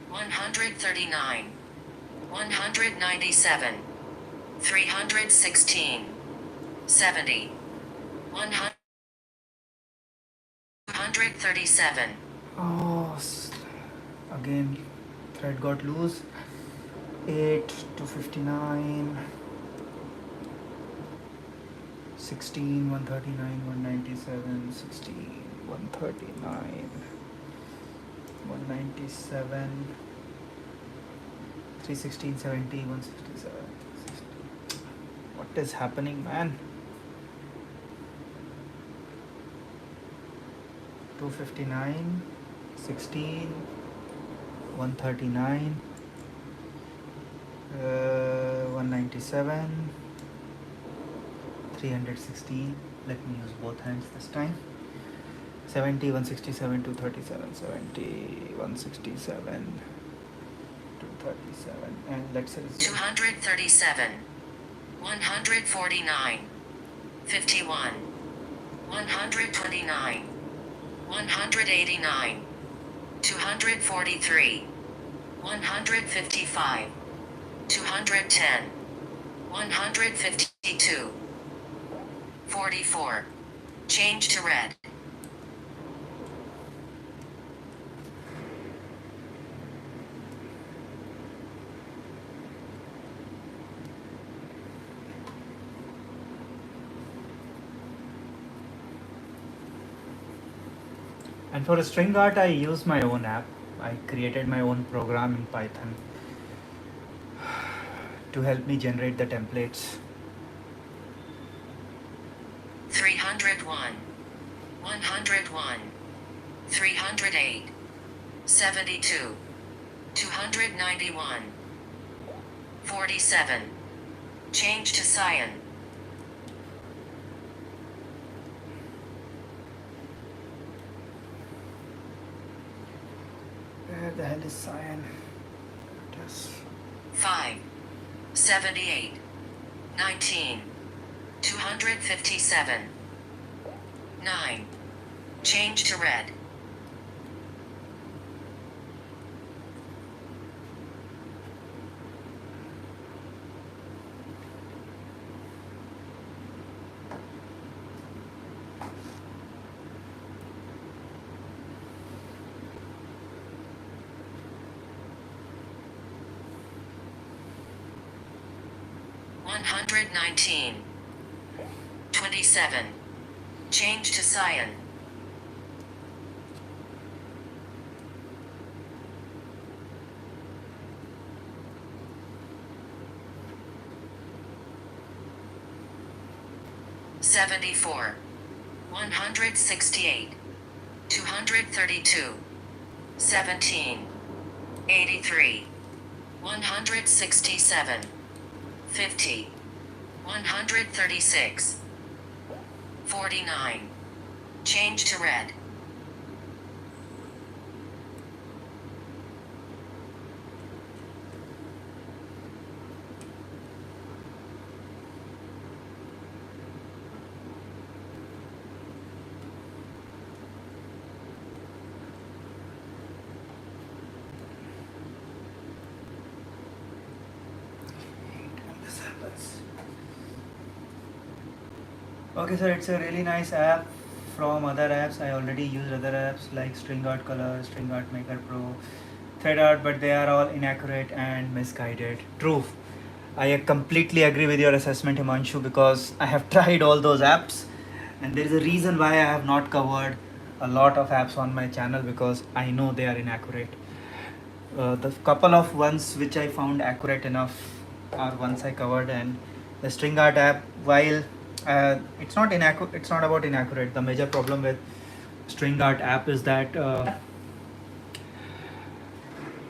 139, 197, 316, 70, 137. Oh, again, thread got loose. 8 to 59, 16, 139, 197, 16, 139, 197, 316, 70, 167. What is happening, man? 259, 16, 139, 197, 316. Let me use both hands this time. 70, 167, 237, 70, 167, 237, and let's say 237, 149, 51, 129, 189, 243, 155, 210, 152, 44. Change to red. And for a string art, I use my own app. I created my own program in Python to help me generate the templates. 301, 101, 308, 72, 291, 47. Change to cyan. Where the hell is cyan? It is 5, 78, 19, 257, 9. Change to red. One 119, 27. Change to cyan. $74, 168, 232, 17, 83, 167, 50, 136, 49. Change to red. okay, sir. It's a really nice app from other apps. I already use other apps like String Art Color, String Art Maker Pro, Thread Art, but they are all inaccurate and misguided. True. I completely agree with your assessment, Himanshu, because I have tried all those apps, and there is a reason why I have not covered a lot of apps on my channel because I know they are inaccurate. The couple of ones which I found accurate enough are ones I covered, and the String Art app, while it's not inaccurate, it's not about inaccurate. The major problem with String Art app is that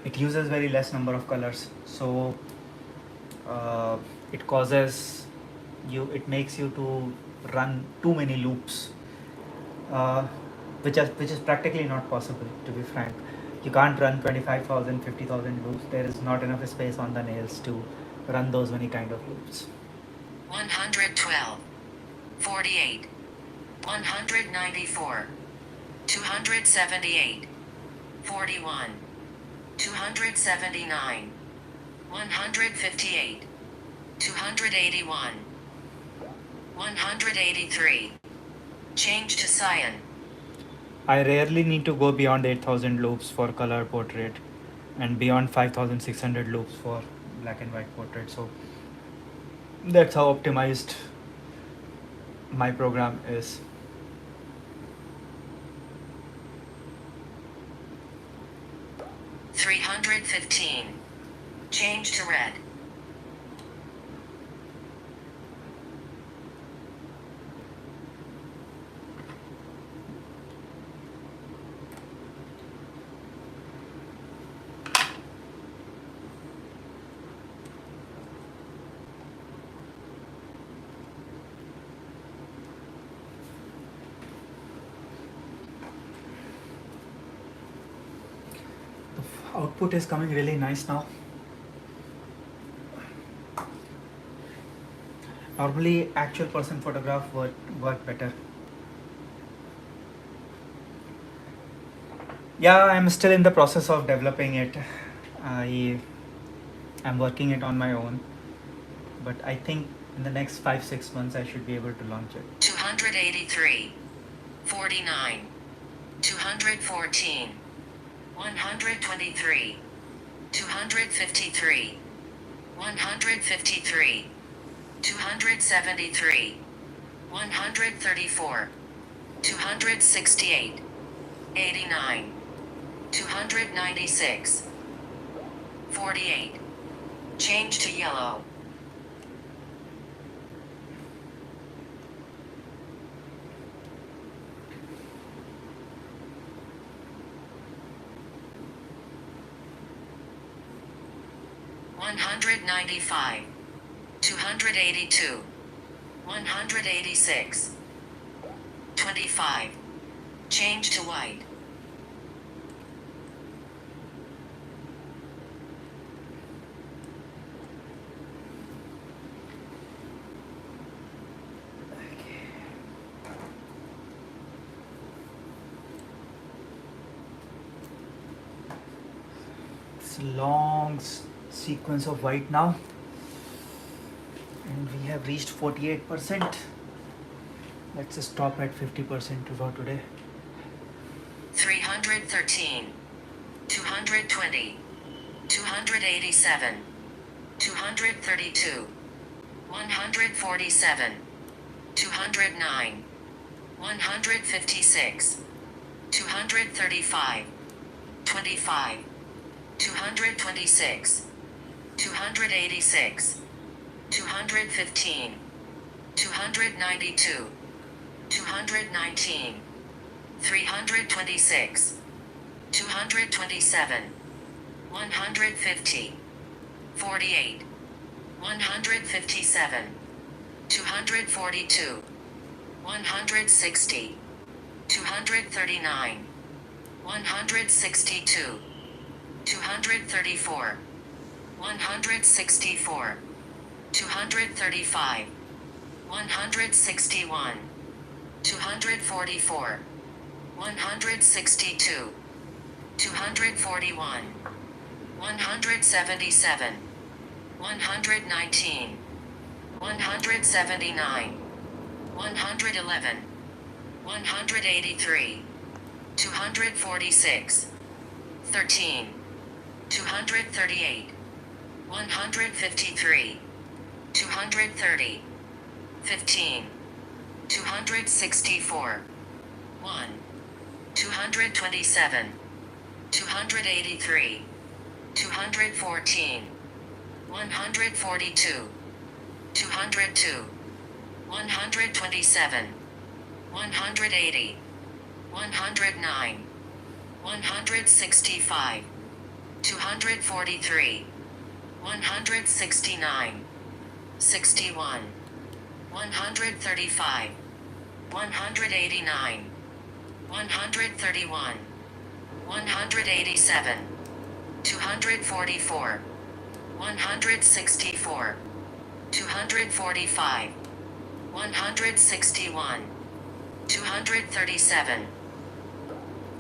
it uses very less number of colors, so it causes you, it makes you to run too many loops, which is practically not possible, to be frank. You can't run 25,000, 50,000 loops. There is not enough space on the nails to run those many kind of loops. 112, 48, 194, 278, 41, 279, 158, 281, 183. Change to cyan. I rarely need to go beyond 8,000 loops for color portrait and beyond 5,600 loops for black and white portrait. So that's how optimized my program is. $315. Change to red. Output is coming really nice now. Normally actual person photograph work better. Yeah, I'm still in the process of developing it. I'm working it on my own, but I think in the next 5-6 months I should be able to launch it. 283, 49, 214, 123, 253, 153, 273, 134, 268, 89, 296, 48. Change to yellow. $195, 282, 186, 25. Change to white. It's a long sequence of white now, and we have reached 48%. Let's just stop at 50% for today. 313, 220, 287, 232, 147, 209, 156, 235, 25, 226, 286, 215, 292, 219, 326, 227, 150, 48, 157, 242, 160, 239, 162, 234, 164, 235, 161, 244, 162, 241, 177, 119, 179, 111, 183, 246, 13, 238, 153, 230, 15, 264, 1, 227, 283, 214, 142, 202, 127, 180, 109, 165, 243, 169, 61, 135, 189, 131, 187, 244, 164, 245, 161, 237,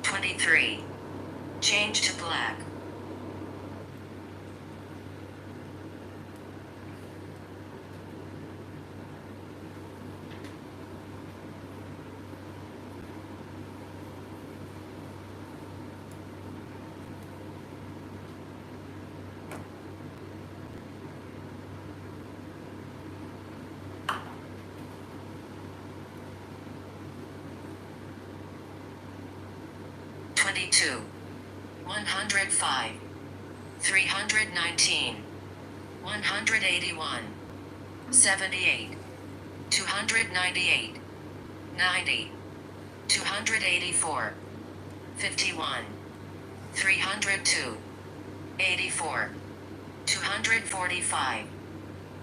23. Change to black. Two, 105, 319, 181, 78, 298, 90, 284, 51, 302, 84, 245,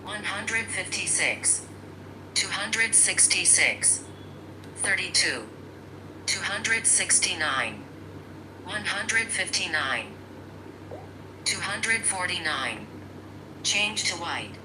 156, 266, 32, 269, 159, 249. Change to white.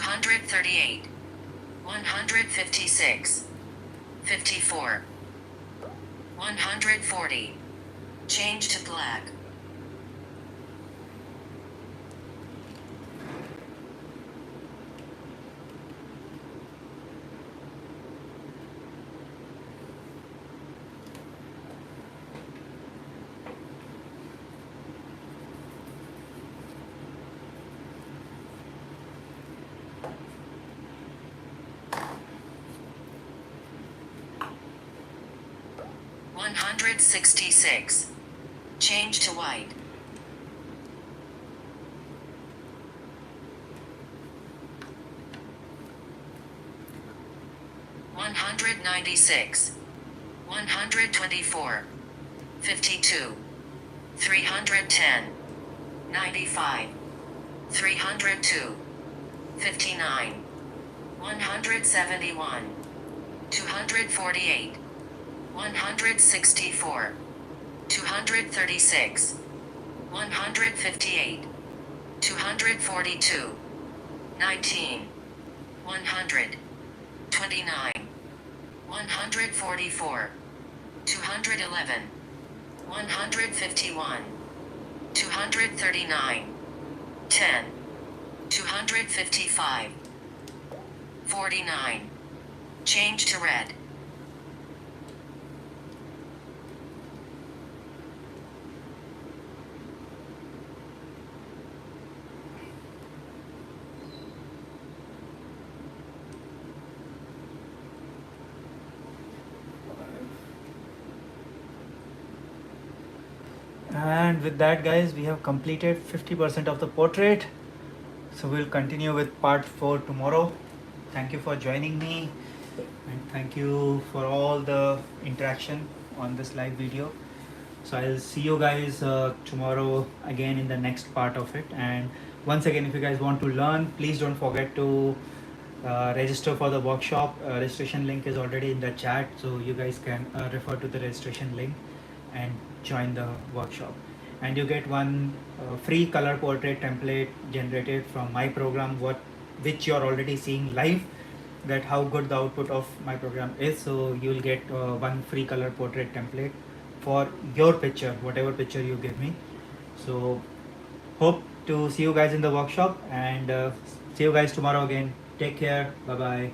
Hundred 38, 156, 54, 140. Change to black. $166. Change to white. $196. 124. 52. 310. 95. 302. 59, 171, 248, 164, 236, 158, 242, 19, 100, 29, 144, 211, 151, 239, 10, 255, 49. Change to red. And with that, guys, we have completed 50% of the portrait. So we'll continue with part 4 tomorrow. Thank you for joining me, and thank you for all the interaction on this live video. So I'll see you guys tomorrow again in the next part of it. And once again, if you guys want to learn, please don't forget to register for the workshop. Registration link is already in the chat, so you guys can refer to the registration link and join the workshop. And you get one free color portrait template generated from my program, which you're already seeing live, that how good the output of my program is. So you'll get one free color portrait template for your picture, whatever picture you give me. So hope to see you guys in the workshop, and see you guys tomorrow again. Take care. Bye bye.